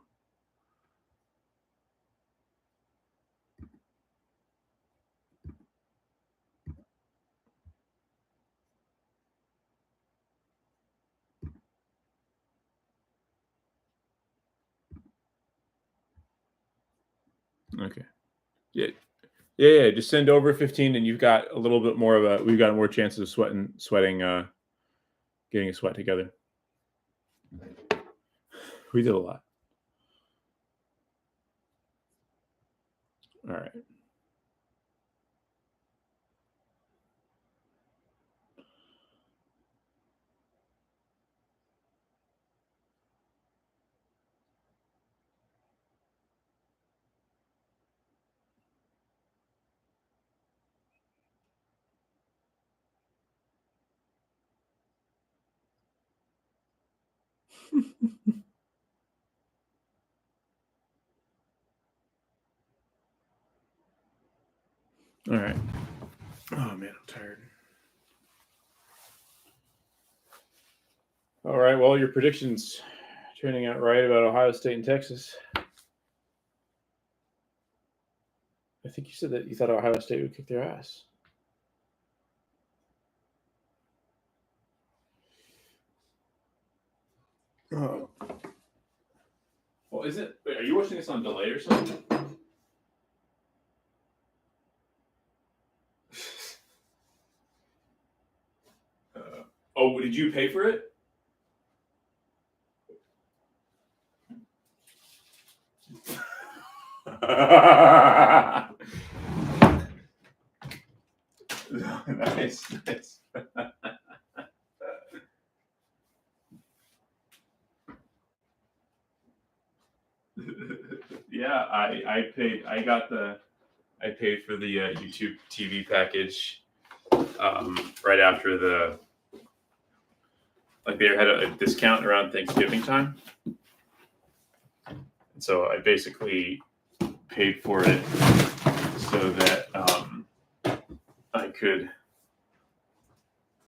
Okay. Yeah. Just send over 15, and you've got a little bit more of we've got more chances of sweating, getting a sweat together. We did a lot. All right. All right. Oh man, I'm tired. All right. Well, your predictions turning out right about Ohio State and Texas. I think you said that you thought Ohio State would kick their ass. Oh. Well, is it? Wait, are you watching this on delay or something? Oh, did you pay for it? Nice, nice. Yeah, I paid. I paid for the YouTube TV package right after they had a discount around Thanksgiving time, and so I basically paid for it so that I could